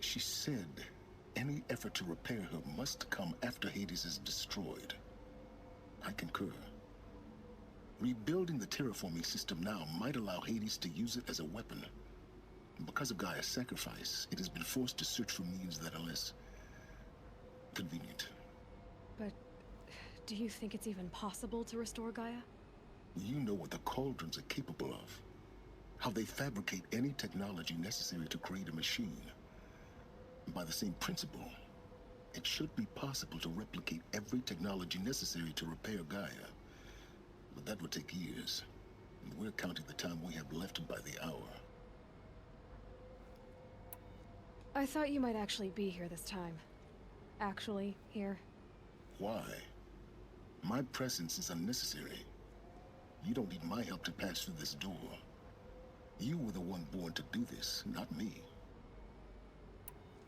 She said any effort to repair her must come after Hades is destroyed. I concur. Rebuilding the terraforming system now might allow Hades to use it as a weapon. Because of Gaia's sacrifice, it has been forced to search for means that are less convenient. But do you think it's even possible to restore Gaia? You know what the Cauldrons are capable of. How they fabricate any technology necessary to create a machine. By the same principle, it should be possible to replicate every technology necessary to repair Gaia. But that would take years. And we're counting the time we have left by the hour. I thought you might actually be here this time. Actually, here. Why? My presence is unnecessary. You don't need my help to pass through this door. You were the one born to do this, not me.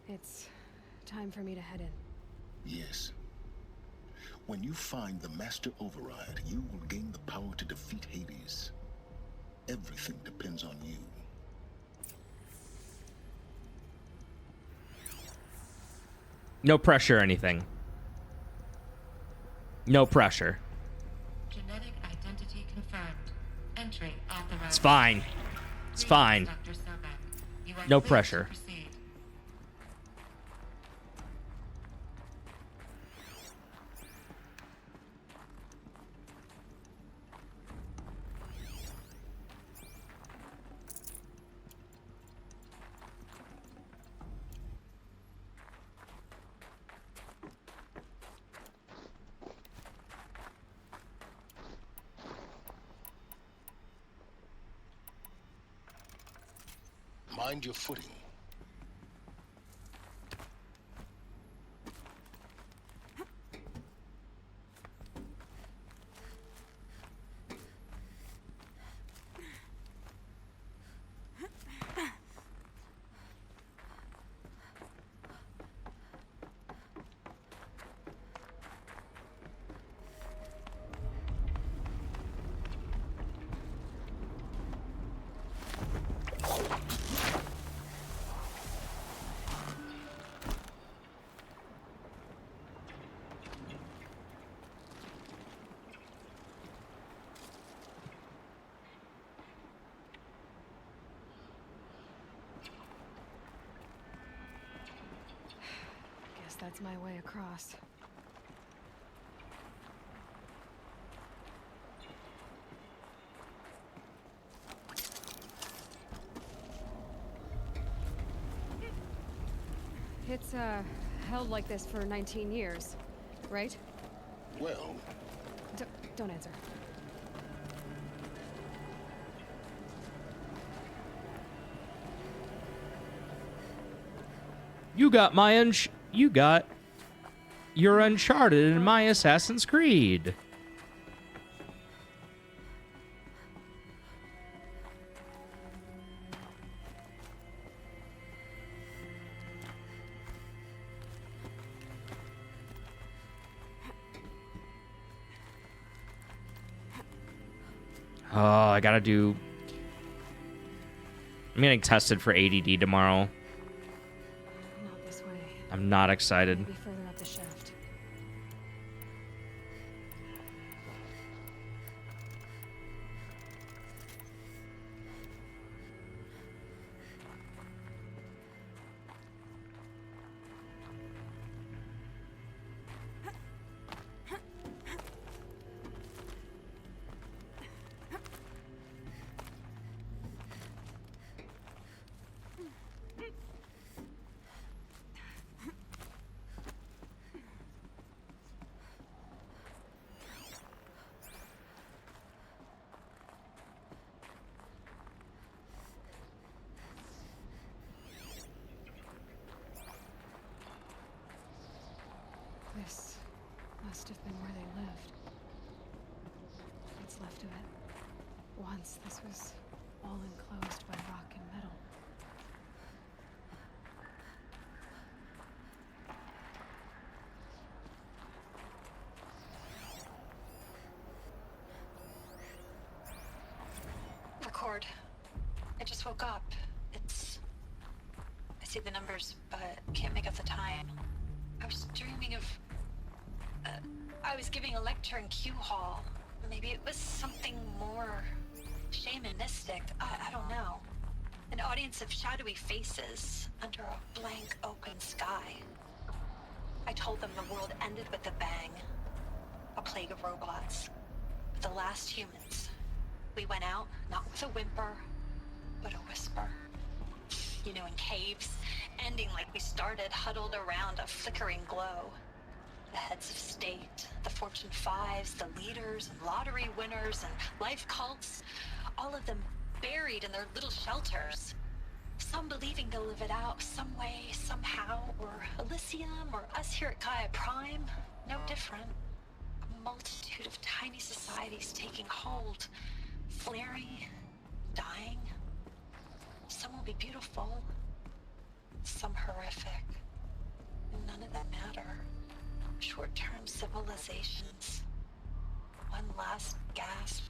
It's time for me to head in. Yes. When you find the Master Override, you will gain the power to defeat Hades. Everything depends on you. No pressure or anything. No pressure. Genetic identity confirmed. Entry authorized. It's fine. It's fine. Dr. Sobek. You are No cleared to pressure. proceed. Mind your footing. Guess that's my way across. It's, held like this for 19 years, right? Well, Don't answer. You got your Uncharted and my Assassin's Creed. Oh, I gotta do... I'm getting tested for ADD tomorrow. Not this way. I'm not excited. Maybe further up the shaft. This must have been where they lived. What's left of it. Once this was all enclosed by rock and metal. Record. I just woke up. I see the numbers, but can't make out the time. I was dreaming of... I was giving a lecture in Q Hall. Maybe it was something more shamanistic. I don't know. An audience of shadowy faces under a blank open sky. I told them the world ended with a bang. A plague of robots. The last humans. We went out, not with a whimper, but a whisper. You know, in caves, ending like we started, huddled around a flickering glow. The heads of state, the Fortune 5s, the leaders and lottery winners and life cults, all of them buried in their little shelters. Some believing they'll live it out some way, somehow, or Elysium, or us here at Gaia Prime, no different. A multitude of tiny societies taking hold, flaring, dying, Some will be beautiful, some horrific, and none of them matter. Short-term civilizations. One last gasp.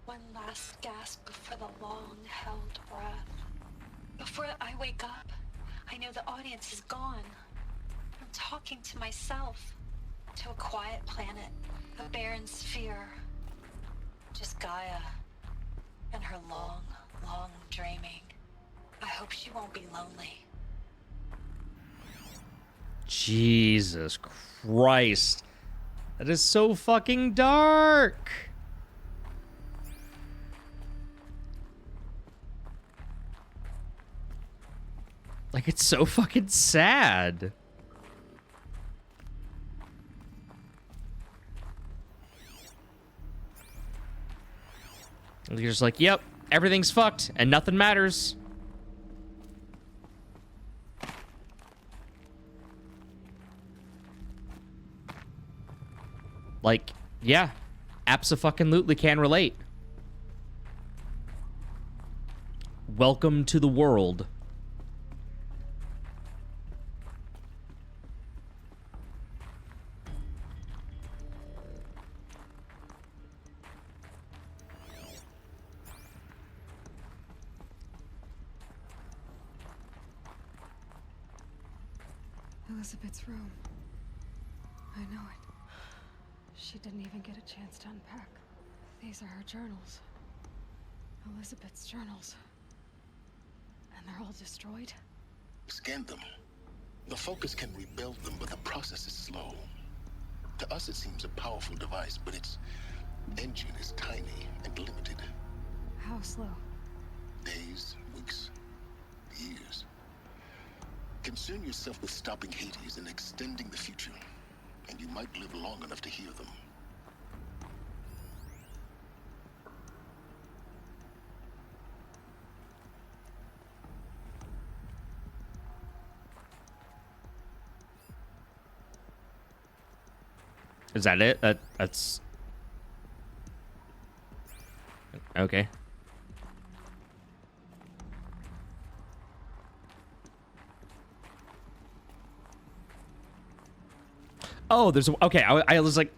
One last gasp before the long-held breath. Before I wake up, I know the audience is gone. I'm talking to myself. To a quiet planet, a barren sphere. Just Gaia and her long, long dreaming. I hope she won't be lonely. Jesus Christ. That is so fucking dark. Like, it's so fucking sad. You're just like, yep, everything's fucked and nothing matters. Like, yeah, abso-fucking-lutely can relate. Welcome to the world. Elizabeth's room. I know it. She didn't even get a chance to unpack. These are her journals. Elizabeth's journals. And they're all destroyed? Scan them. The Focus can rebuild them, but the process is slow. To us, it seems a powerful device, but its engine is tiny and limited. How slow? Days, weeks, years. Concern yourself with stopping Hades and extending the future, and you might live long enough to hear them. Is that it? That's... Okay. Oh, there's... Okay, I was like,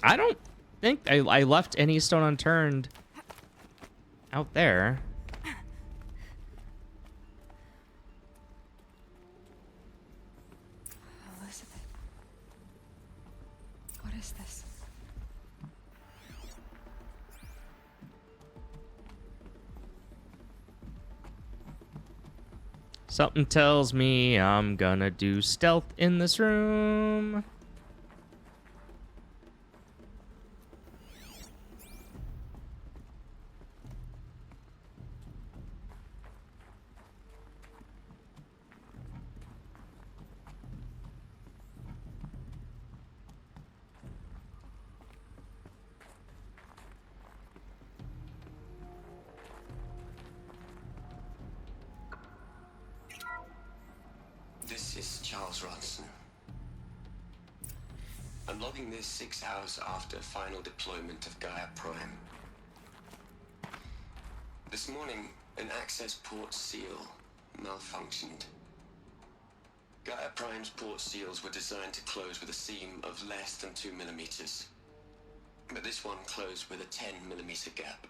I don't think I left any stone unturned out there. Elizabeth. What is this? Something tells me I'm gonna do stealth in this room. This is Charles Ronson. I'm logging this 6 hours after final deployment of Gaia Prime. This morning, an access port seal malfunctioned. Gaia Prime's port seals were designed to close with a seam of less than 2 millimeters. But this one closed with a 10 millimeter gap.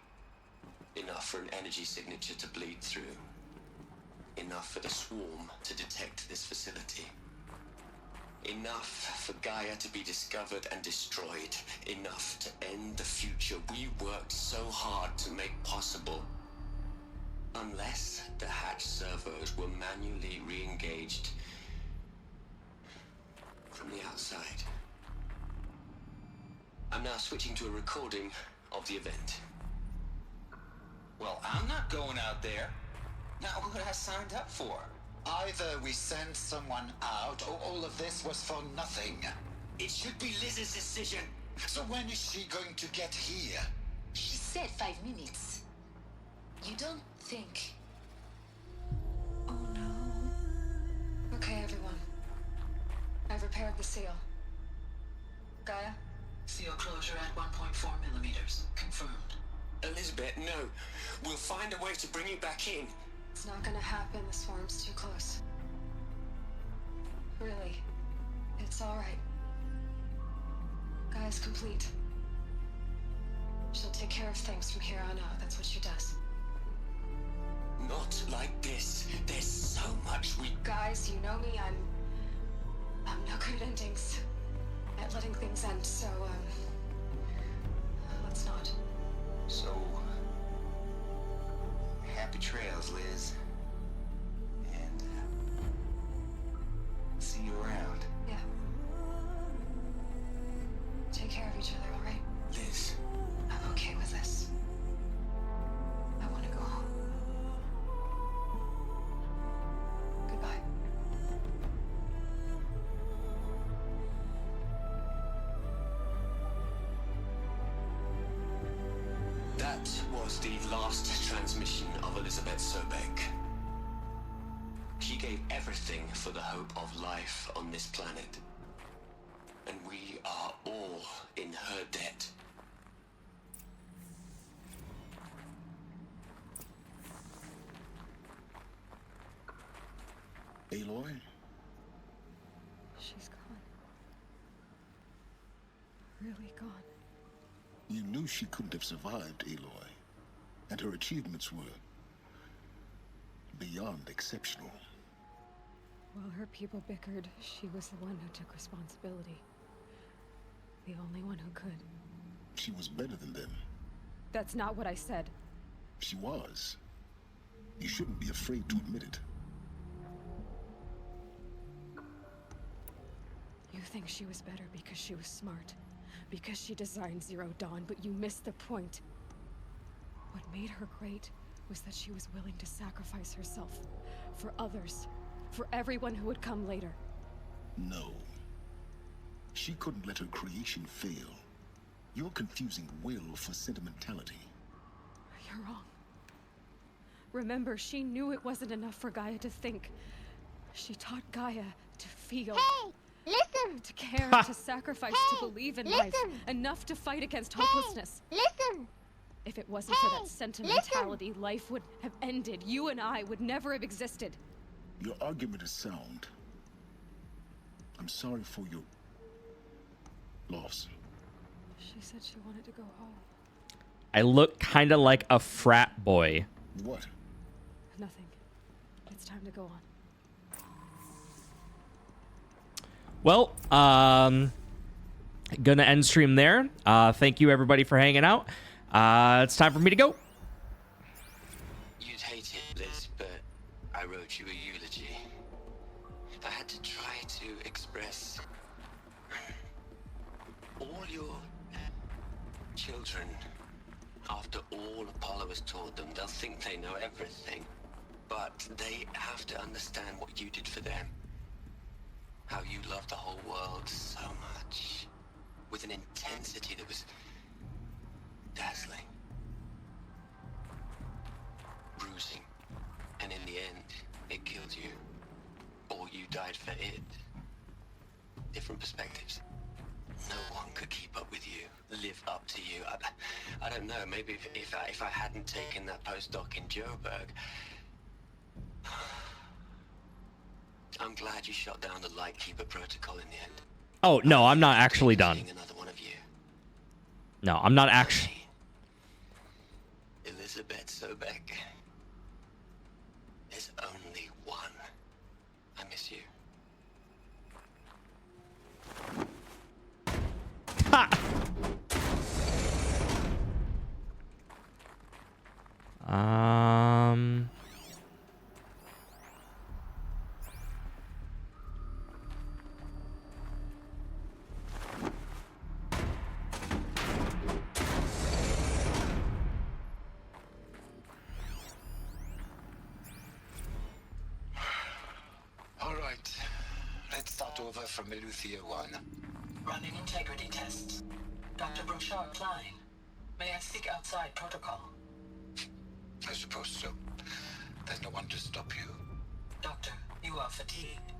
Enough for an energy signature to bleed through. Enough for the swarm to detect this facility. Enough for Gaia to be discovered and destroyed. Enough to end the future we worked so hard to make possible. Unless the hatch servos were manually re-engaged from the outside. I'm now switching to a recording of the event. Well, I'm not going out there. Not what I signed up for. Either we send someone out, or all of this was for nothing. It should be Liz's decision. So when is she going to get here? She said 5 minutes. You don't think... Oh no. Okay, everyone. I've repaired the seal. Gaia? Seal closure at 1.4 millimeters. Confirmed. Elizabeth, no. We'll find a way to bring you back in. It's not gonna happen. The swarm's too close. Really. It's alright. Gaia's complete. She'll take care of things from here on out. That's what she does. Not like this. There's so much we... Guys, you know me. I'm no good at endings. At letting things end, so, let's not. So... happy trails, Liz. And, see you around. Yeah. Take care of each other, alright? Liz. I'm okay with this. I want to go home. Goodbye. That was the last transmission of Elizabeth Sobek. She gave everything for the hope of life on this planet. And we are all in her debt. Aloy? She's gone. Really gone. You knew she couldn't have survived, Aloy. And her achievements were beyond exceptional. While her people bickered, she was the one who took responsibility. The only one who could. She was better than them. That's not what I said. She was. You shouldn't be afraid to admit it. You think she was better because she was smart. Because she designed Zero Dawn, but you missed the point. What made her great was that she was willing to sacrifice herself. For others. For everyone who would come later. No. She couldn't let her creation fail. You're confusing will for sentimentality. You're wrong. Remember, she knew it wasn't enough for Gaia to think. She taught Gaia to feel. Hey! Listen! To care, to sacrifice, to believe in life. Enough to fight against hopelessness. Listen! If it wasn't for that sentimentality, life would have ended. You and I would never have existed. Your argument is sound. I'm sorry for your loss. She said she wanted to go home. I look kind of like a frat boy. What? Nothing. It's time to go on. Well, gonna end stream there. Thank you everybody for hanging out. It's time for me to go. You'd hate it, Liz, but I wrote you a eulogy. I had to try to express all your children. After all Apollo has taught them, they'll think they know everything. But they have to understand what you did for them. How you loved the whole world so much. With an intensity that was dazzling. Bruising. And in the end, it killed you. Or you died for it. Different perspectives. No one could keep up with you, live up to you. I don't know, maybe if I hadn't taken that postdoc in Joburg. I'm glad you shot down the Lightkeeper protocol in the end. Oh, no, I'm not actually done. Another one of you. No, I'm not actually. Elizabeth Sobek. There's only one. I miss you. Ha! All right. Let's start over from Eleuthia 1. Running integrity tests. Dr. Brochard Klein, may I speak outside protocol? I suppose so. There's no one to stop you. Doctor, you are fatigued.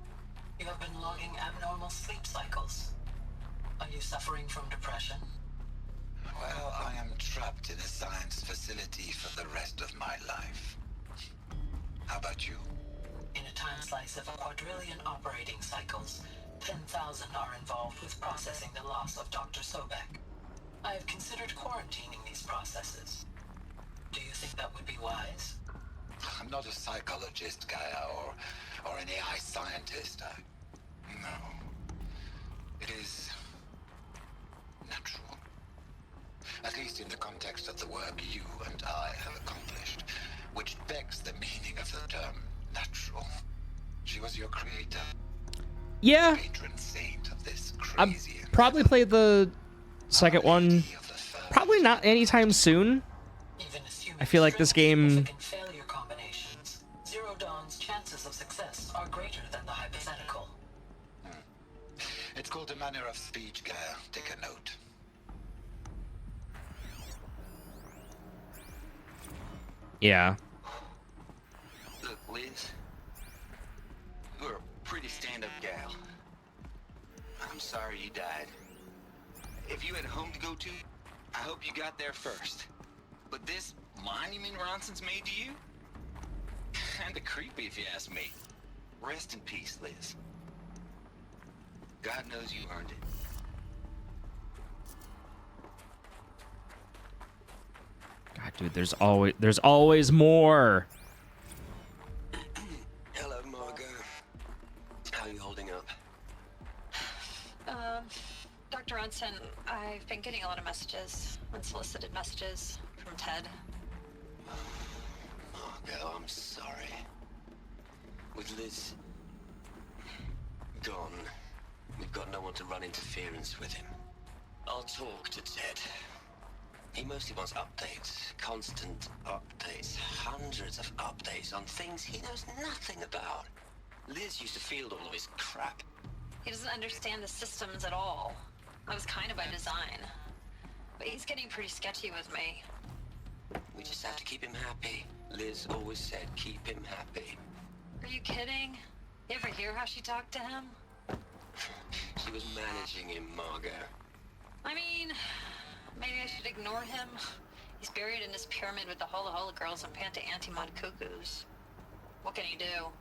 You have been logging abnormal sleep cycles. Are you suffering from depression? Well, I am trapped in a science facility for the rest of my life. How about you? In a time slice of a quadrillion operating cycles, 10,000 are involved with processing the loss of Dr. Sobek. I have considered quarantining these processes. Do you think that would be wise? I'm not a psychologist, Gaia, or an AI scientist. No. It is natural. At least in the context of the work you and I have accomplished, which begs the meaning of the term natural. She was your creator. Yeah. The patron saint of this I'll crazy. probably play the second one. Probably not anytime soon. I feel like this game. Failure combinations. Zero Dawn's chances of success are greater than the hypothetical. It's called a manner of speech, Gaia. Take a note. Yeah. Look, Liz, you're a pretty stand-up gal. I'm sorry you died. If you had a home to go to, I hope you got there first. But this monument Ronson's made to you? Kinda creepy if you ask me. Rest in peace, Liz. God knows you earned it. God, dude, there's always more. Hello, Margot. How are you holding up? Dr. Ronson, I've been getting a lot of messages, unsolicited messages from Ted. Margot, I'm sorry. With Liz gone, we've got no one to run interference with him. I'll talk to Ted. He mostly wants updates, constant updates, hundreds of updates on things he knows nothing about. Liz used to field all of his crap. He doesn't understand the systems at all. That was kind of by design. But he's getting pretty sketchy with me. We just have to keep him happy. Liz always said keep him happy. Are you kidding? You ever hear how she talked to him? She was managing him, Margot. I mean, maybe I should ignore him. He's buried in his pyramid with the Hola Hola girls and Panta Antimod cuckoos. What can he do?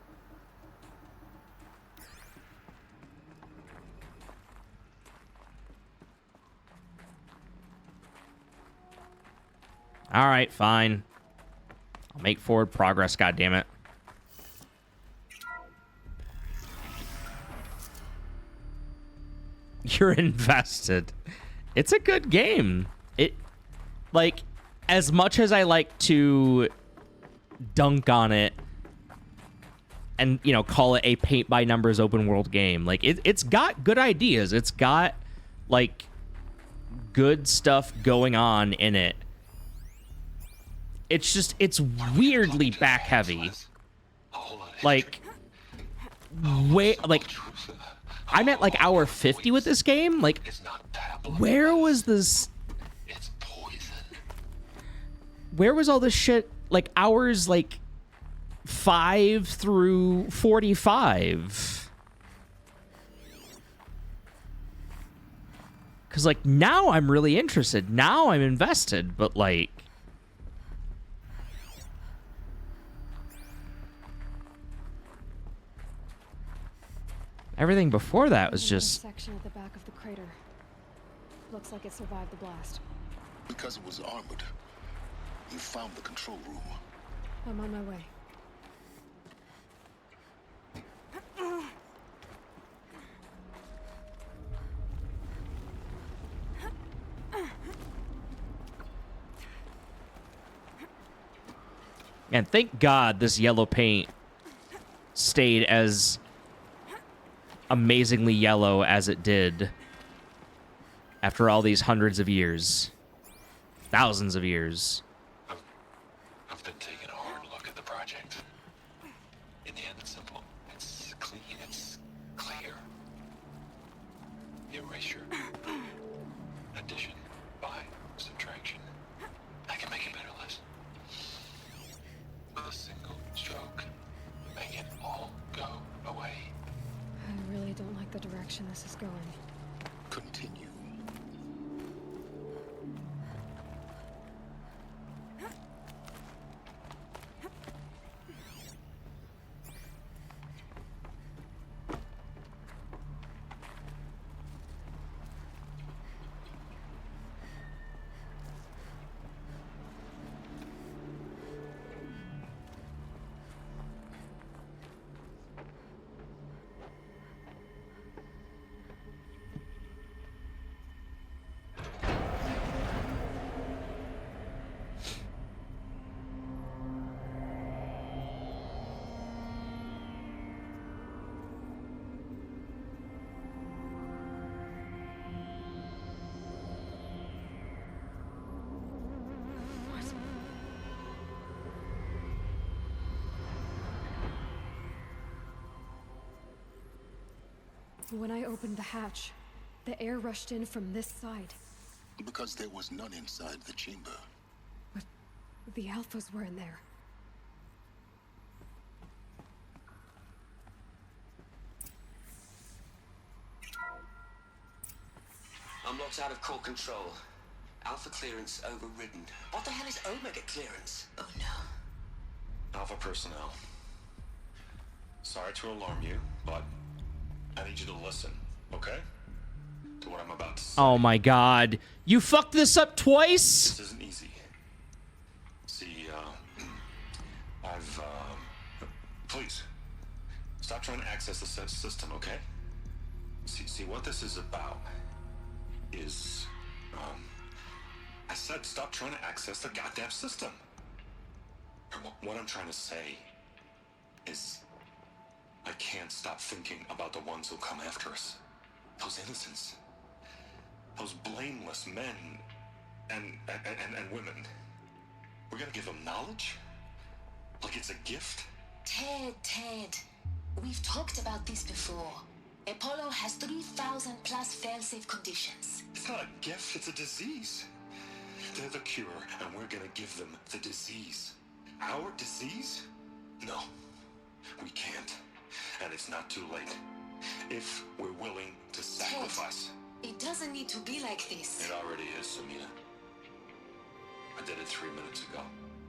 All right, fine. I'll make forward progress, goddammit. You're invested. It's a good game. It, like, as much as I like to dunk on it and, you know, call it a paint by numbers open world game, like, it's got good ideas. It's got, like, good stuff going on in it. It's just, it's weirdly back heavy. Like, I'm at like hour 50 with this game. Like, where was this? Where was all this shit? Like hours like 5 through 45. Because like now I'm really interested. Now I'm invested. But like, everything before that was just... section at the back of the crater. Looks like it survived the blast. Because it was armored, you found the control room. I'm on my way. And thank God this yellow paint stayed as amazingly yellow as it did after all these hundreds of years. Thousands of years. I've been taking a hard look at the project. In the end, it's simple. It's clean. It's clear. Erasure. Addition. By. Subtraction. I can make it better, Liz. With a single stroke. Make it all go away. I really don't like the direction this is going. Continue. When I opened the hatch, the air rushed in from this side. Because there was none inside the chamber. But the Alphas were in there. I'm locked out of core control. Alpha clearance overridden. What the hell is Omega clearance? Oh no. Alpha personnel. Sorry to alarm you, but I need you to listen, okay? To what I'm about to say. Oh my god. You fucked this up twice? This isn't easy. See, please, stop trying to access the system, okay? See, what this is about is, I said stop trying to access the goddamn system. What I'm trying to say is, I can't stop thinking about the ones who come after us. Those innocents. Those blameless men and women. We're gonna give them knowledge? Like it's a gift? Ted. We've talked about this before. Apollo has 3,000 plus fail-safe conditions. It's not a gift, it's a disease. They're the cure, and we're gonna give them the disease. Our disease? No, we can't. And it's not too late. If we're willing to sacrifice. Ted, it doesn't need to be like this. It already is, Samina. I did it 3 minutes ago.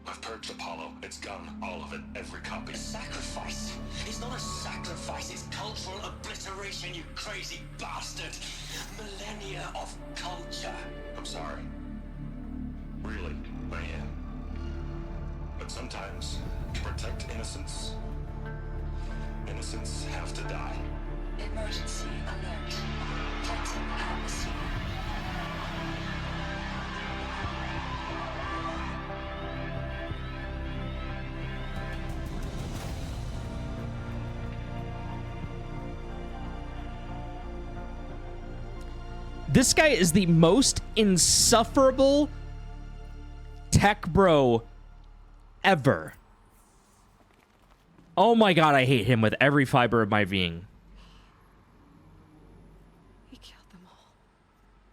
I've purged Apollo. It's gone. All of it. Every copy. A sacrifice? It's not a sacrifice, it's cultural obliteration, you crazy bastard! Millennia of culture. I'm sorry. Really, I am. But sometimes, to protect innocence, innocents have to die. Emergency alert. Captain Atmosphere. This guy is the most insufferable tech bro ever. Oh my god, I hate him with every fiber of my being. He killed them all.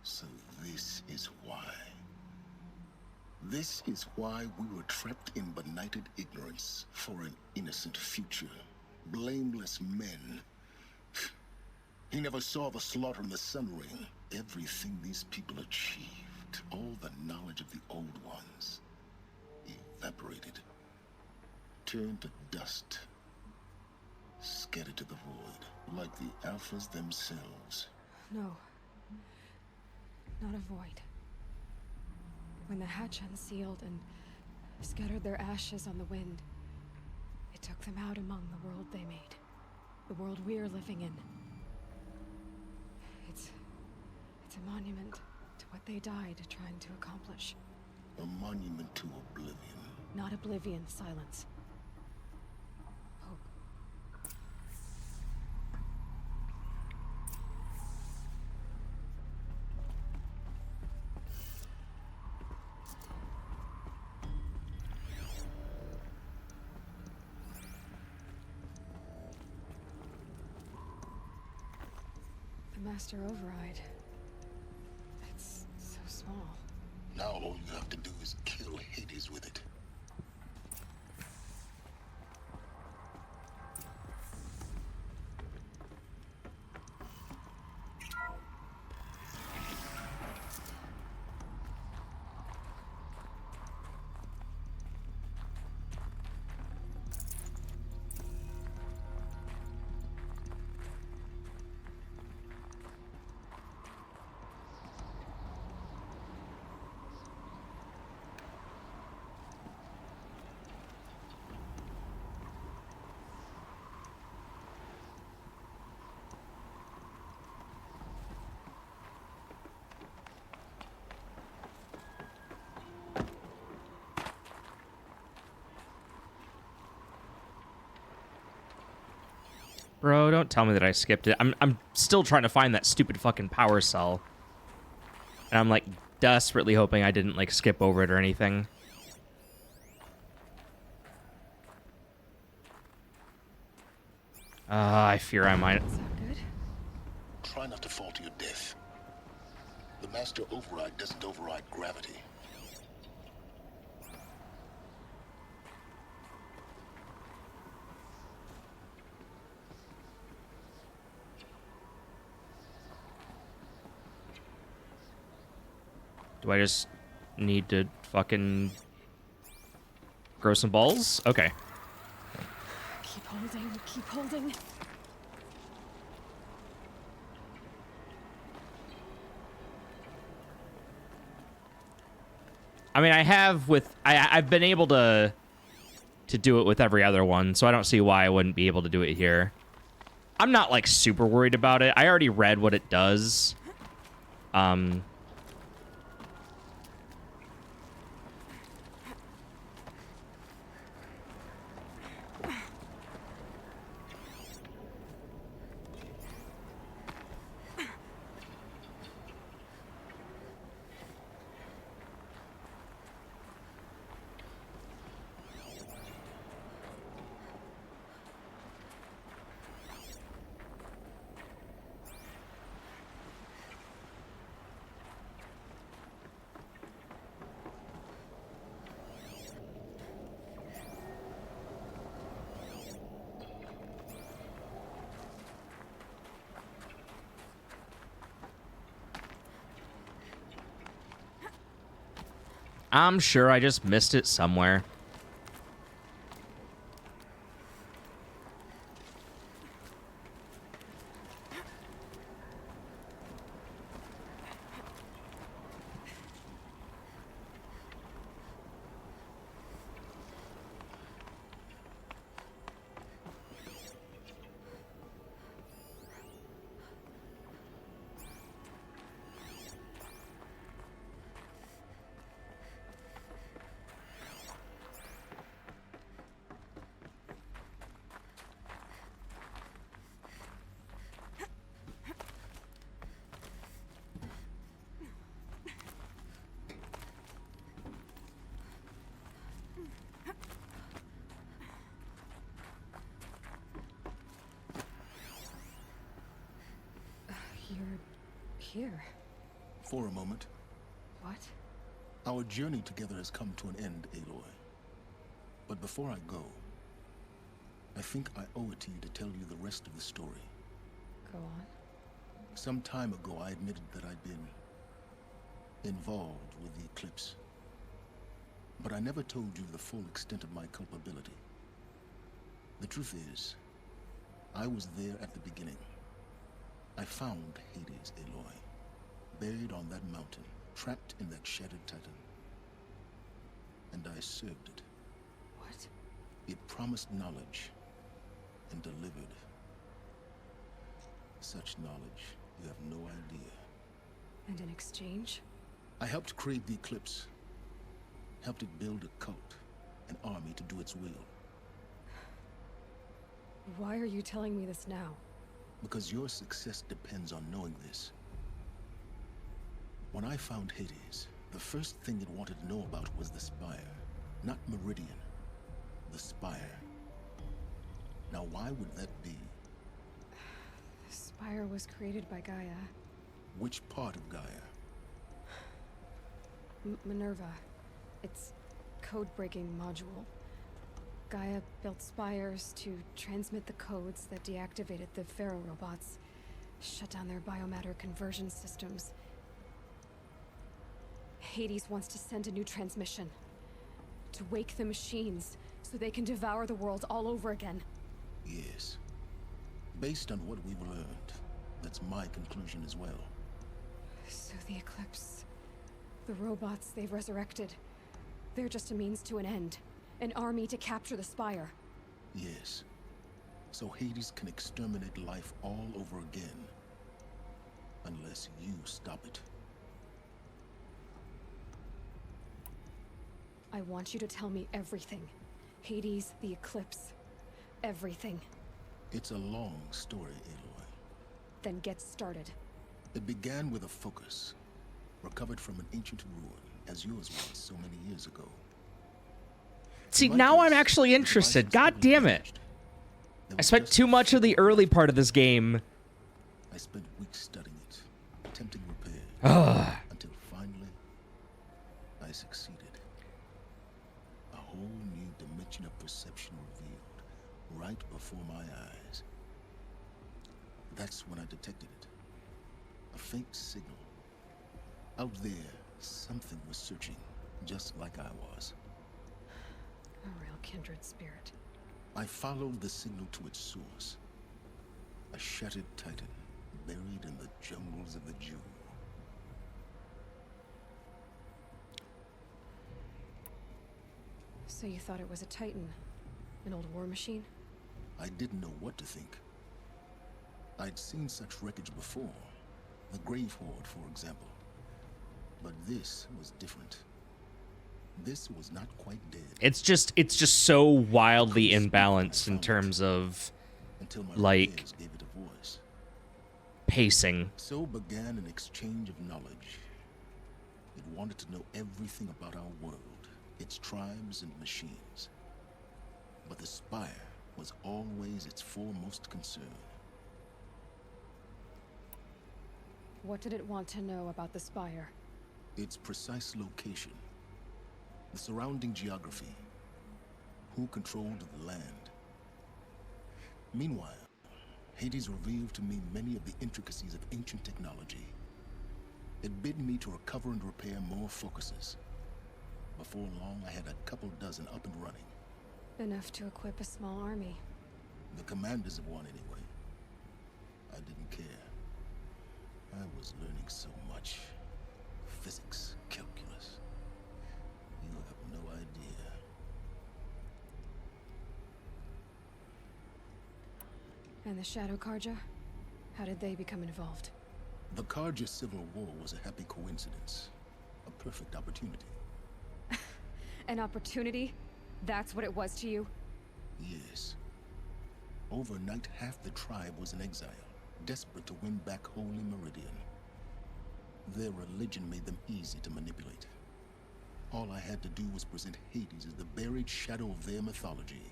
So this is why. This is why we were trapped in benighted ignorance for an innocent future. Blameless men. He never saw the slaughter in the Sun Ring. Everything these people achieved, all the knowledge of the old ones, evaporated, turned to dust, scattered to the void, like the Alphas themselves. No. Not a void. When the hatch unsealed and scattered their ashes on the wind, it took them out among the world they made. The world we're living in. It's a monument to what they died trying to accomplish. A monument to oblivion. Not oblivion, silence. Hope. The Master Override. It's so small. Now all you have to do is kill Hades with it. Bro, don't tell me that I skipped it. I'm still trying to find that stupid fucking power cell. And I'm like desperately hoping I didn't like skip over it or anything. I fear I might. Is that good? try not to fall to your death. The master override doesn't override gravity. Do I just need to fucking grow some balls? Okay. Keep holding, keep holding. I mean, I've been able to do it with every other one, so I don't see why I wouldn't be able to do it here. I'm not like super worried about it. I already read what it does. I'm sure I just missed it somewhere. Here. For a moment. What? Our journey together has come to an end, Aloy. But before I go, I think I owe it to you to tell you the rest of the story. Go on. Some time ago, I admitted that I'd been involved with the Eclipse. But I never told you the full extent of my culpability. The truth is, I was there at the beginning. I found Hades, Aloy, buried on that mountain, trapped in that shattered titan. And I served it. What? It promised knowledge and delivered. Such knowledge, you have no idea. And in exchange? I helped create the Eclipse. Helped it build a cult, an army to do its will. Why are you telling me this now? Because your success depends on knowing this. When I found Hades, the first thing it wanted to know about was the Spire. Not Meridian. The Spire. Now why would that be? The Spire was created by Gaia. Which part of Gaia? Minerva. Its code-breaking module. Gaia built spires to transmit the codes that deactivated the Pharaoh robots, shut down their biomatter conversion systems. Hades wants to send a new transmission. To wake the machines, so they can devour the world all over again. Yes. Based on what we've learned, that's my conclusion as well. So the Eclipse... the robots they've resurrected... they're just a means to an end. An army to capture the Spire. Yes. So Hades can exterminate life all over again. Unless you stop it. I want you to tell me everything. Hades, the Eclipse. Everything. It's a long story, Aloy. Then get started. It began with a focus. Recovered from an ancient ruin, as yours was so many years ago. See, now I'm actually interested. God damn it. I spent too much of the early part of this game I spent weeks studying it, attempting repair, until finally, I succeeded. A whole new dimension of perception revealed right before my eyes. That's when I detected it. A faint signal. Out there, something was searching, just like I was. A real kindred spirit. I followed the signal to its source. A shattered titan, buried in the jungles of the Jew. So you thought it was a titan? An old war machine? I didn't know what to think. I'd seen such wreckage before. The Grave Horde, for example. But this was different. This was not quite dead. It's just so wildly imbalanced in terms of like Gave it a voice. pacing. So began an exchange of knowledge. It wanted to know everything about our world, its tribes and machines. But the Spire was always its foremost concern. What did it want to know about the Spire? Its precise location, the surrounding geography, who controlled the land. Meanwhile, Hades revealed to me many of the intricacies of ancient technology. It bid me to recover and repair more focuses. Before long, I had a couple dozen up and running. Enough to equip a small army. The commanders of one, anyway. I didn't care. I was learning so much. Physics, calculus. You have no idea. And the Shadow Karja? How did they become involved? The Karja Civil War was a happy coincidence. A perfect opportunity. An opportunity? That's what it was to you? Yes. Overnight, half the tribe was in exile, desperate to win back Holy Meridian. Their religion made them easy to manipulate. All I had to do was present Hades as the buried shadow of their mythology.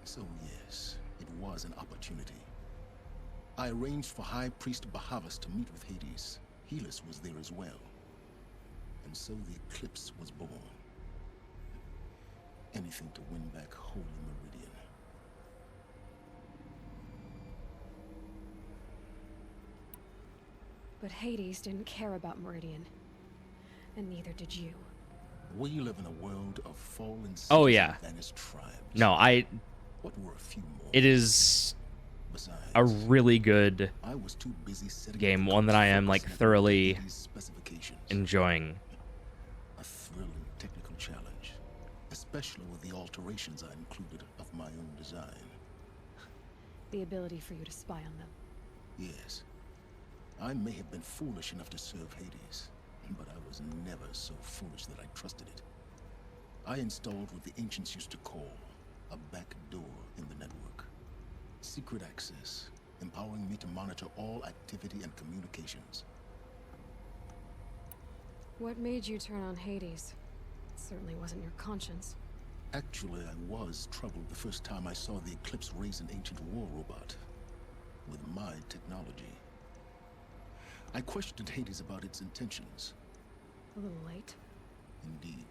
So yes, it was an opportunity. I arranged for High Priest Bahavas to meet with Hades. Helis was there as well. And so the eclipse was born. Anything to win back Holy Meridian. But Hades didn't care about Meridian. And neither did you. We live in a world of fallen cities Oh yeah. and vanished tribes. No, What were a few more? it is Besides, a really good I was too busy setting game, up one that I am like focus thoroughly Hades' specifications. enjoying. A thrilling technical challenge, especially with the alterations I included of my own design. The ability for you to spy on them. Yes, I may have been foolish enough to serve Hades, but I was never so foolish that I trusted it. I installed what the ancients used to call a back door in the network. Secret access, empowering me to monitor all activity and communications. What made you turn on Hades? It certainly wasn't your conscience. Actually, I was troubled the first time I saw the Eclipse raise an ancient war robot with my technology. I questioned Hades about its intentions. A little late. Indeed.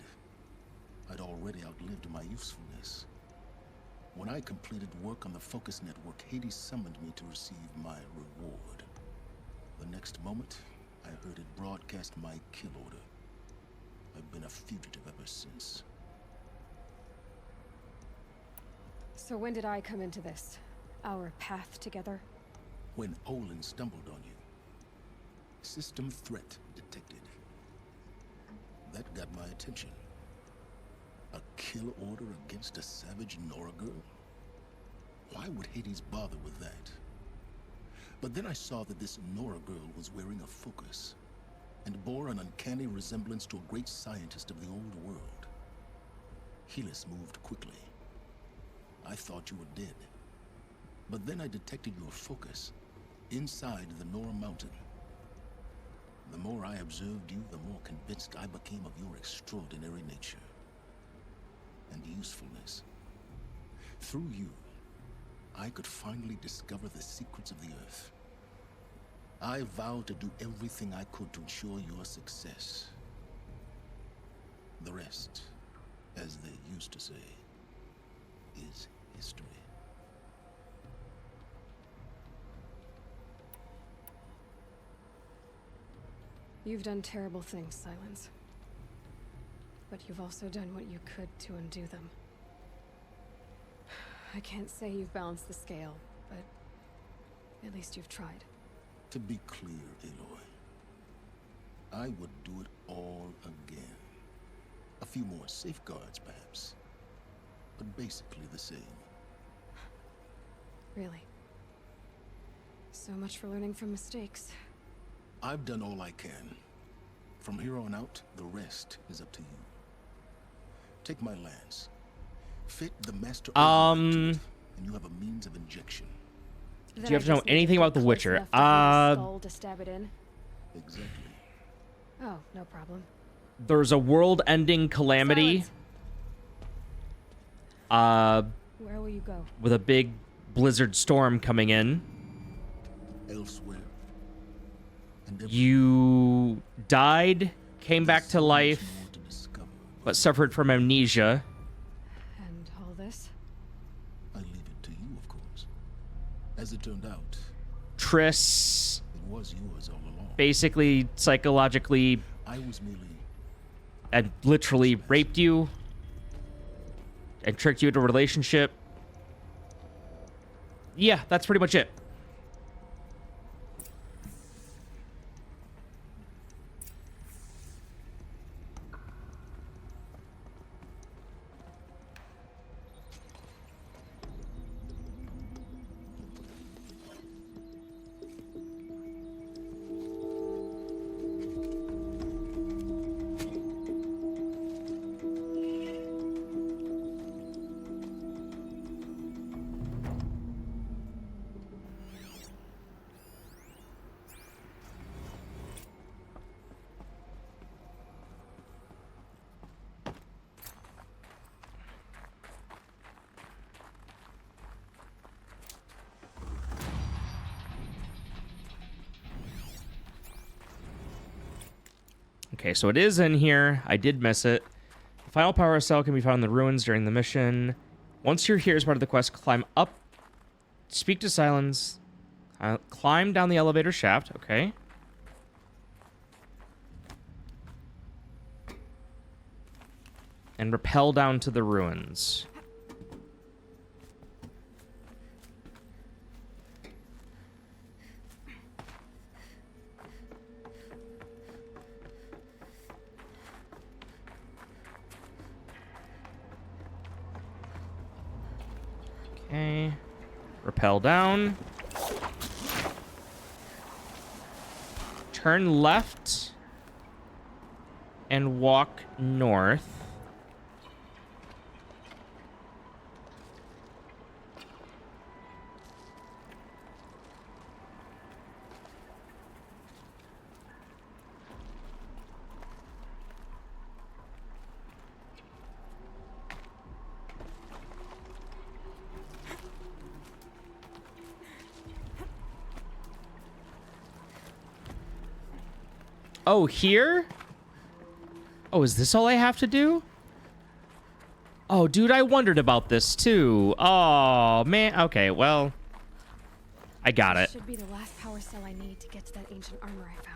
I'd already outlived my usefulness. When I completed work on the Focus Network, Hades summoned me to receive my reward. The next moment, I heard it broadcast my kill order. I've been a fugitive ever since. So when did I come into this? Our path together? When Olin stumbled on you. System threat detected. That got my attention. A kill order against a savage Nora girl? Why would Hades bother with that? But then I saw that this Nora girl was wearing a focus, and bore an uncanny resemblance to a great scientist of the old world. Helis moved quickly. I thought you were dead. But then I detected your focus inside the Nora mountain. The more I observed you, the more convinced I became of your extraordinary nature and usefulness. Through you, I could finally discover the secrets of the Earth. I vowed to do everything I could to ensure your success. The rest, as they used to say, is history. You've done terrible things, Silence. But you've also done what you could to undo them. I can't say you've balanced the scale, but at least you've tried. To be clear, Aloy, I would do it all again. A few more safeguards, perhaps, but basically the same. Really? So much for learning from mistakes. I've done all I can. From here on out, the rest is up to you. Take my lance. Fit the master override to it, and you have a means of injection. Do you have to know anything about The Witcher? Skull to stab it in. Exactly. Oh, no problem. There's a world-ending calamity. Where will you go? With a big blizzard storm coming in. Elsewhere. You died, came back to life, but suffered from amnesia. And all this? I leave it to you, of course. As it turned out, Triss it was yours all along. basically psychologically I was merely and literally raped you and tricked you into a relationship. Yeah, that's pretty much it. Okay, so it is in here. I did miss it. The final power cell can be found in the ruins during the mission. Once you're here as part of the quest, climb up, speak to Silence, climb down the elevator shaft. Okay. And rappel down to the ruins. Okay. Rappel down. Turn left. And walk north. Oh, here? Oh, is this all I have to do? Oh, dude, I wondered about this too. Oh, man. Okay, well, I got it. This should be the last power cell I need to get to that ancient armor I found.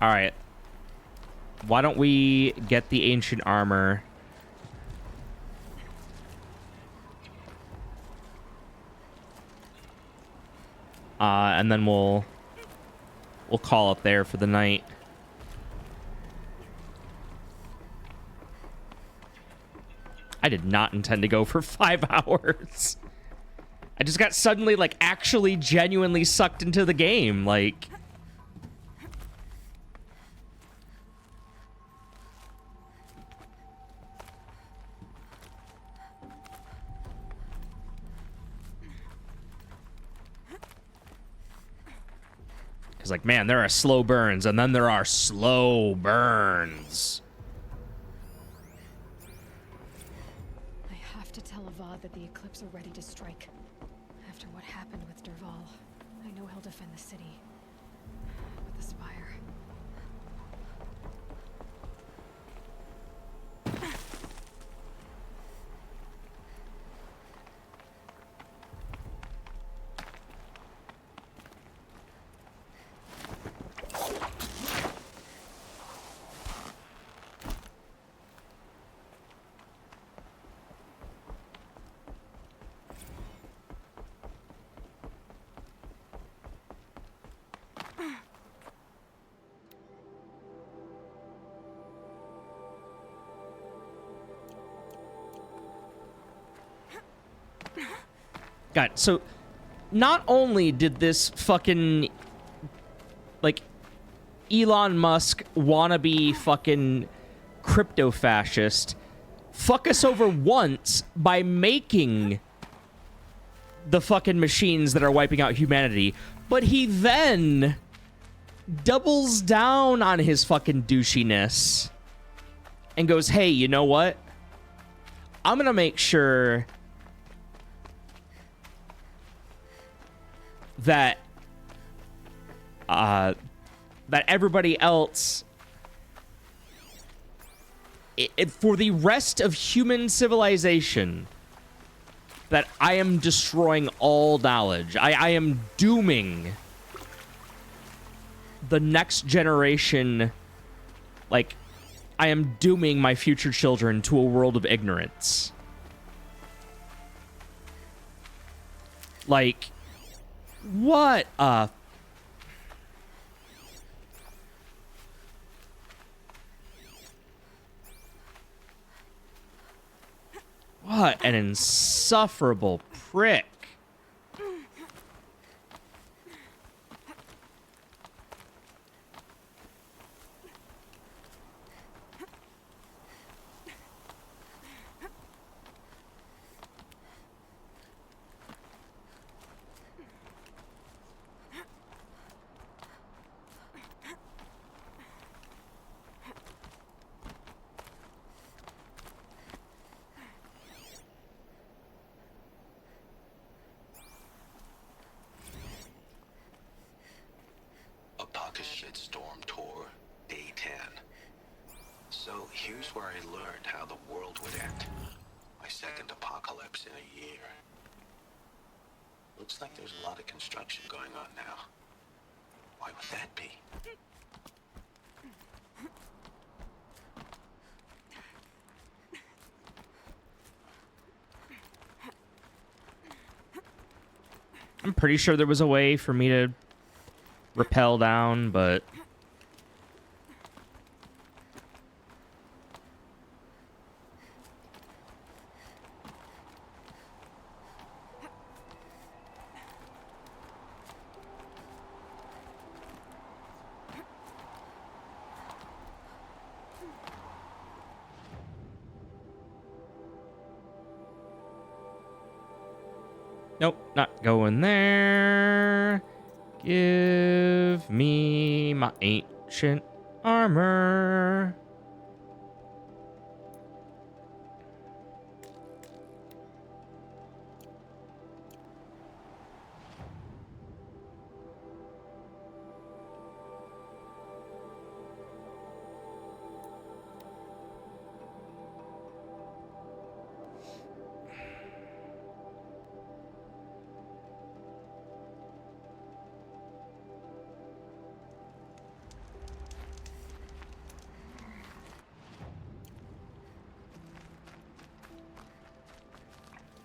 All right. Why don't we get the ancient armor? And then we'll call it there for the night. I did not intend to go for 5 hours. I just got suddenly, like, actually genuinely sucked into the game. Like... It's like, man, there are slow burns, and then there are slow burns. I have to tell Avad that the Eclipse are ready to strike. After what happened with Derval, I know he'll defend the city. But the Spire... God, so not only did this fucking, like, Elon Musk wannabe fucking crypto fascist fuck us over once by making the fucking machines that are wiping out humanity, but he then doubles down on his fucking douchiness and goes, hey, you know what? I'm gonna make sure that that everybody else, for the rest of human civilization, that I am destroying all knowledge. I am dooming the next generation, like, I am dooming my future children to a world of ignorance. Like, what a... What an insufferable prick. Shitstorm Tour, Day 10. So here's where I learned how the world would end. My second apocalypse in a year. Looks like there's a lot of construction going on now. Why would that be? I'm pretty sure there was a way for me to rappel down, but... Nope, not going there. Give me my ancient armor.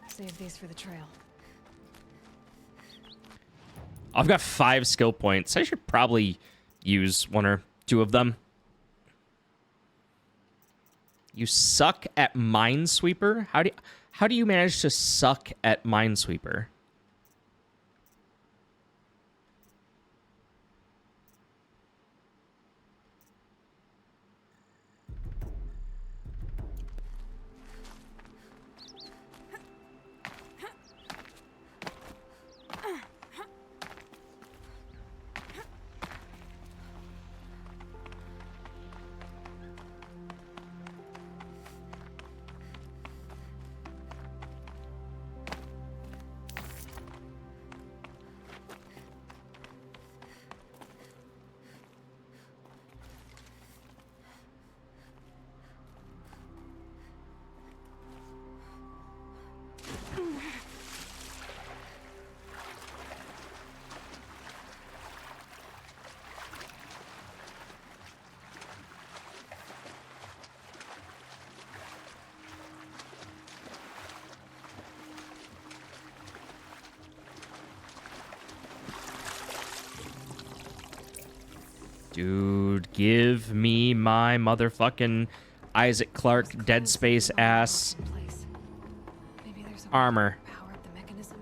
Save these for the trail. I've got 5 skill points. I should probably use 1 or 2 of them. You suck at Minesweeper? How do you manage to suck at Minesweeper? Dude, give me my motherfucking Isaac Clarke Dead Space ass Maybe there's a way armor. to power up the mechanism,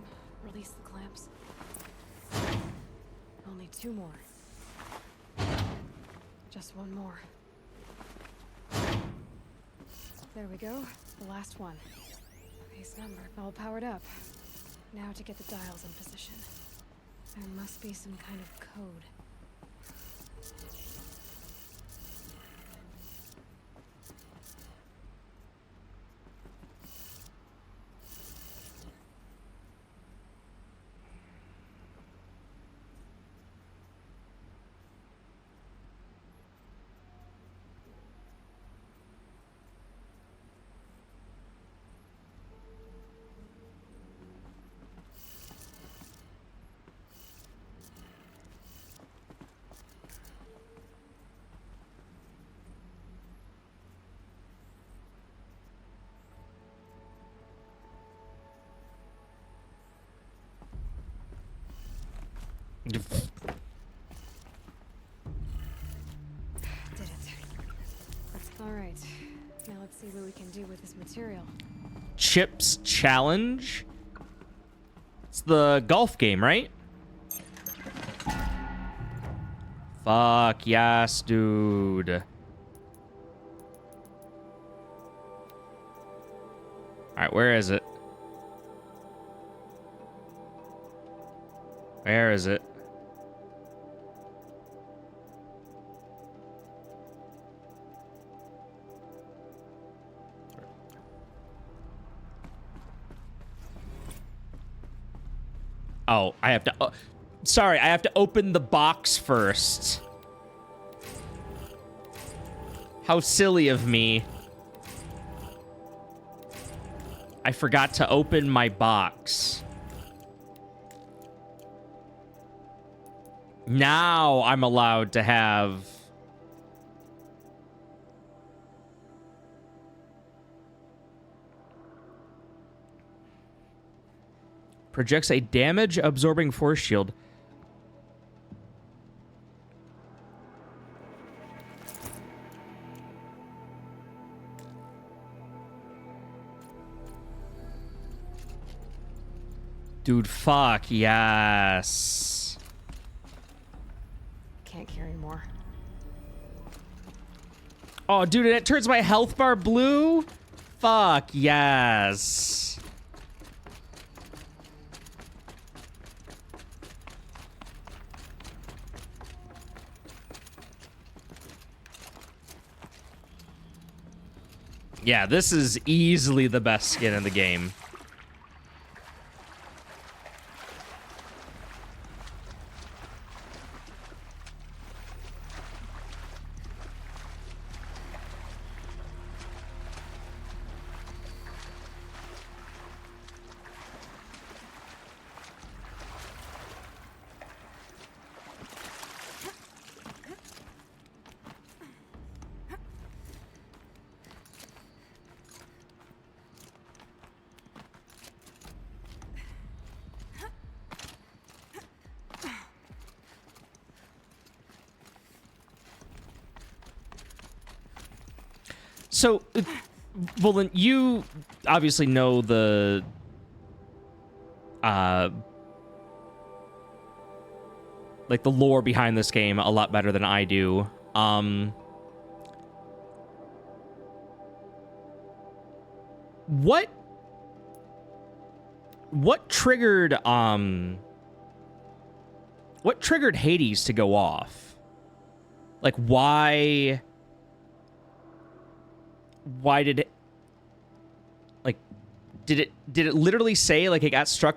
release the clamps. Only 2 more. Just 1 more. There we go. The last one. Base number. All powered up. Now to get the dials in position. There must be some kind of code. Did it. Alright. Now let's see what we can do with this material. Chips Challenge? It's the golf game, right? Fuck yes, dude. Alright, where is it? Where is it? Oh, I have to... sorry, I have to open the box first. How silly of me. I forgot to open my box. Now I'm allowed to have... Projects a damage-absorbing force shield. Dude, fuck, yes. Can't carry more. Oh, dude, and it turns my health bar blue? Fuck, yes. Yeah, this is easily the best skin in the game. So, well, then you obviously know the, like the lore behind this game a lot better than I do. What triggered, what triggered Hades to go off? Like, why did it, like, did it literally say like it got struck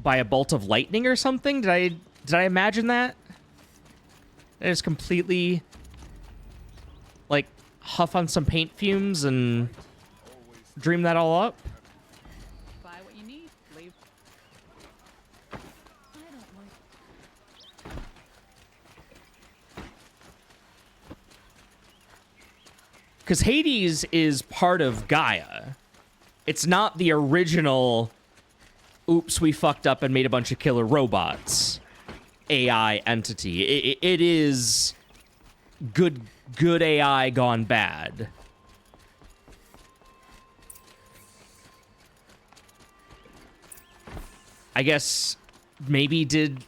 by a bolt of lightning or something? Did I imagine that? I just completely like huff on some paint fumes and dream that all up? Buy what you need, leave. Because Hades is part of Gaia. It's not the original, oops, we fucked up and made a bunch of killer robots. AI entity. It is good AI gone bad. I guess maybe did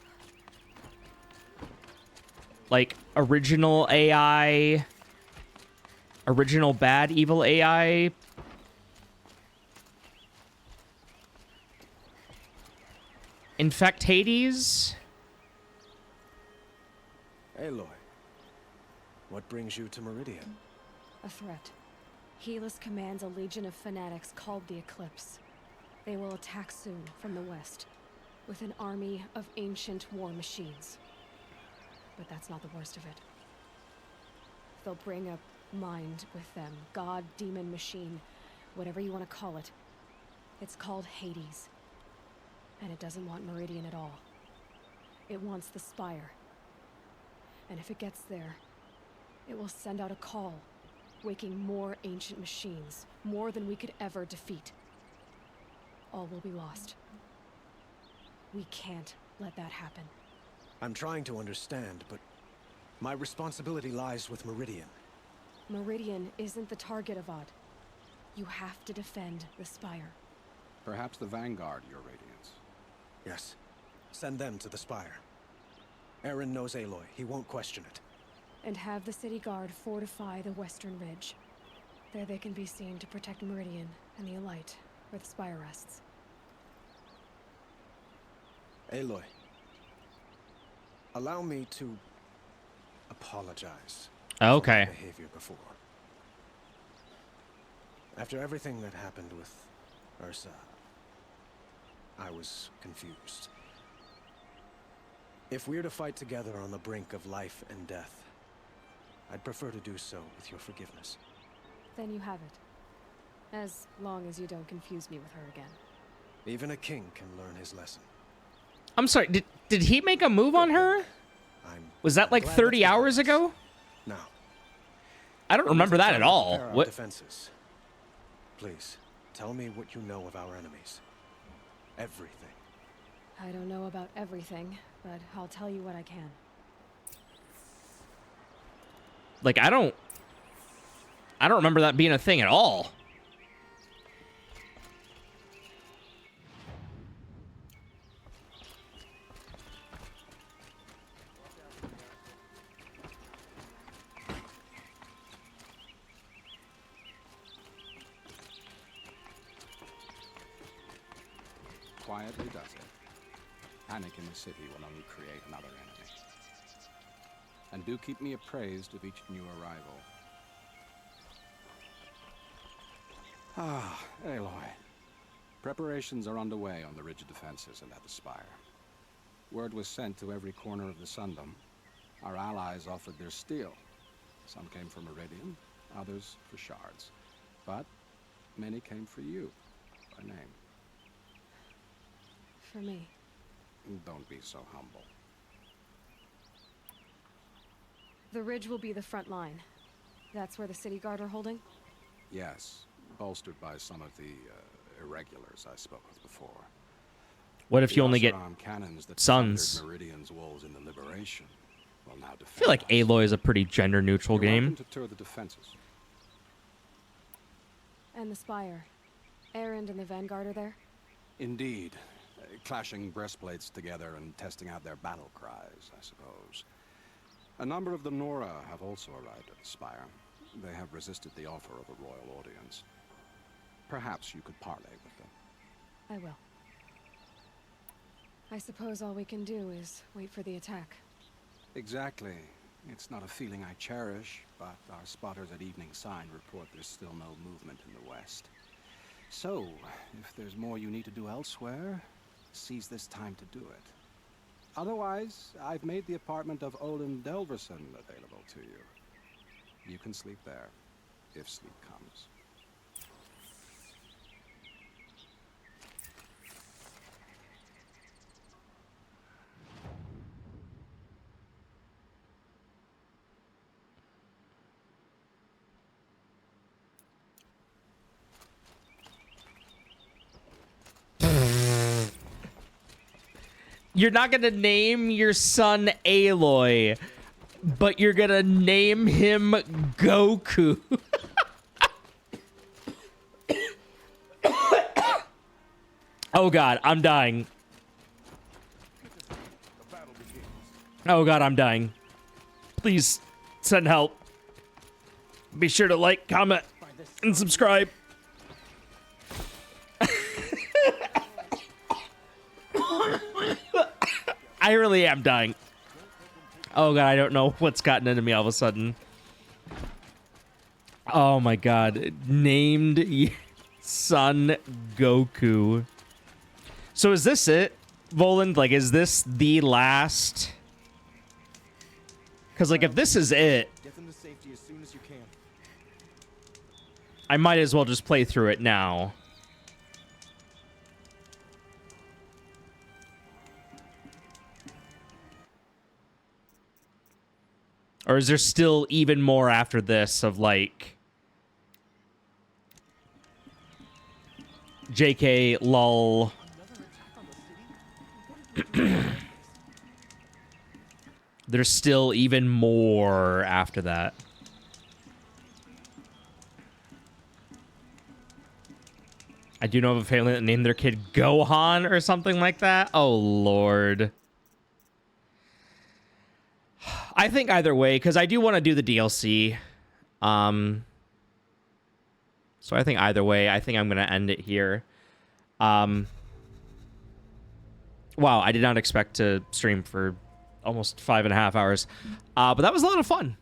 like original AI, original bad evil AI infect Hades? Aloy, what brings you to Meridian? A threat. Helis commands a legion of fanatics called the Eclipse. They will attack soon from the west, with an army of ancient war machines. But that's not the worst of it. They'll bring a mind with them. God, demon, machine, whatever you want to call it. It's called Hades. And it doesn't want Meridian at all. It wants the Spire. And if it gets there, it will send out a call, waking more ancient machines, more than we could ever defeat. All will be lost. We can't let that happen. I'm trying to understand, but my responsibility lies with Meridian. Meridian isn't the target, Avad. You have to defend the Spire. Perhaps the Vanguard, Your Radiance. Yes. Send them to the Spire. Aaron knows Aloy. He won't question it. And have the city guard fortify the western ridge. There they can be seen to protect Meridian and the Elite, where the Spire rests. Aloy, allow me to apologize Okay. for my behavior before. After everything that happened with Ursa, I was confused. If we're to fight together on the brink of life and death, I'd prefer to do so with your forgiveness. Then you have it. As long as you don't confuse me with her again. Even a king can learn his lesson. I'm sorry, did he make a move on her? Was that like 30 hours ago? No. I don't remember that at all. What? Defenses. Please, tell me what you know of our enemies. Everything. I don't know about everything, but I'll tell you what I can. Like, I don't remember that being a thing at all. Quietly does it. Panic in the city will only create another enemy. And do keep me appraised of each new arrival. Ah, Aloy. Preparations are underway on the ridge defenses and at the Spire. Word was sent to every corner of the Sundom. Our allies offered their steel. Some came for Meridian, others for shards. But many came for you, by name. For me. Don't be so humble. The ridge will be the front line. That's where the city guard are holding? Yes, bolstered by some of the irregulars I spoke of before. What if you only get cannons that sons? Meridian's walls in the Liberation will now I feel like Aloy is a pretty gender-neutral game. to tour the defenses. And the Spire. Erend and the Vanguard are there? Indeed. Clashing breastplates together and testing out their battle cries, I suppose. A number of the Nora have also arrived at the Spire. They have resisted the offer of a royal audience. Perhaps you could parley with them. I will. I suppose all we can do is wait for the attack. Exactly. It's not a feeling I cherish, but our spotters at Evening Sign report there's still no movement in the west. So, if there's more you need to do elsewhere, seize this time to do it. Otherwise, I've made the apartment of Olin Delverson available to you. You can sleep there, if sleep comes. You're not gonna name your son Aloy, but you're gonna name him Goku. Oh god, I'm dying. Oh god, I'm dying. Please send help. Be sure to like, comment, and subscribe. I really am dying. Oh god, I don't know what's gotten into me all of a sudden. Oh my god. Named son Goku. So is this it, Voland? Like, is this the last? Because, like, if this is it, Get them to safety as soon as you can. I might as well just play through it now. Or is there still even more after this of, like, JK, lol. There's still even more after that. I do know of a family that named their kid Gohan or something like that. Oh, Lord. I think either way, because I do want to do the DLC. So I think either way, I think I'm going to end it here. Wow, I did not expect to stream for almost 5.5 hours. But that was a lot of fun.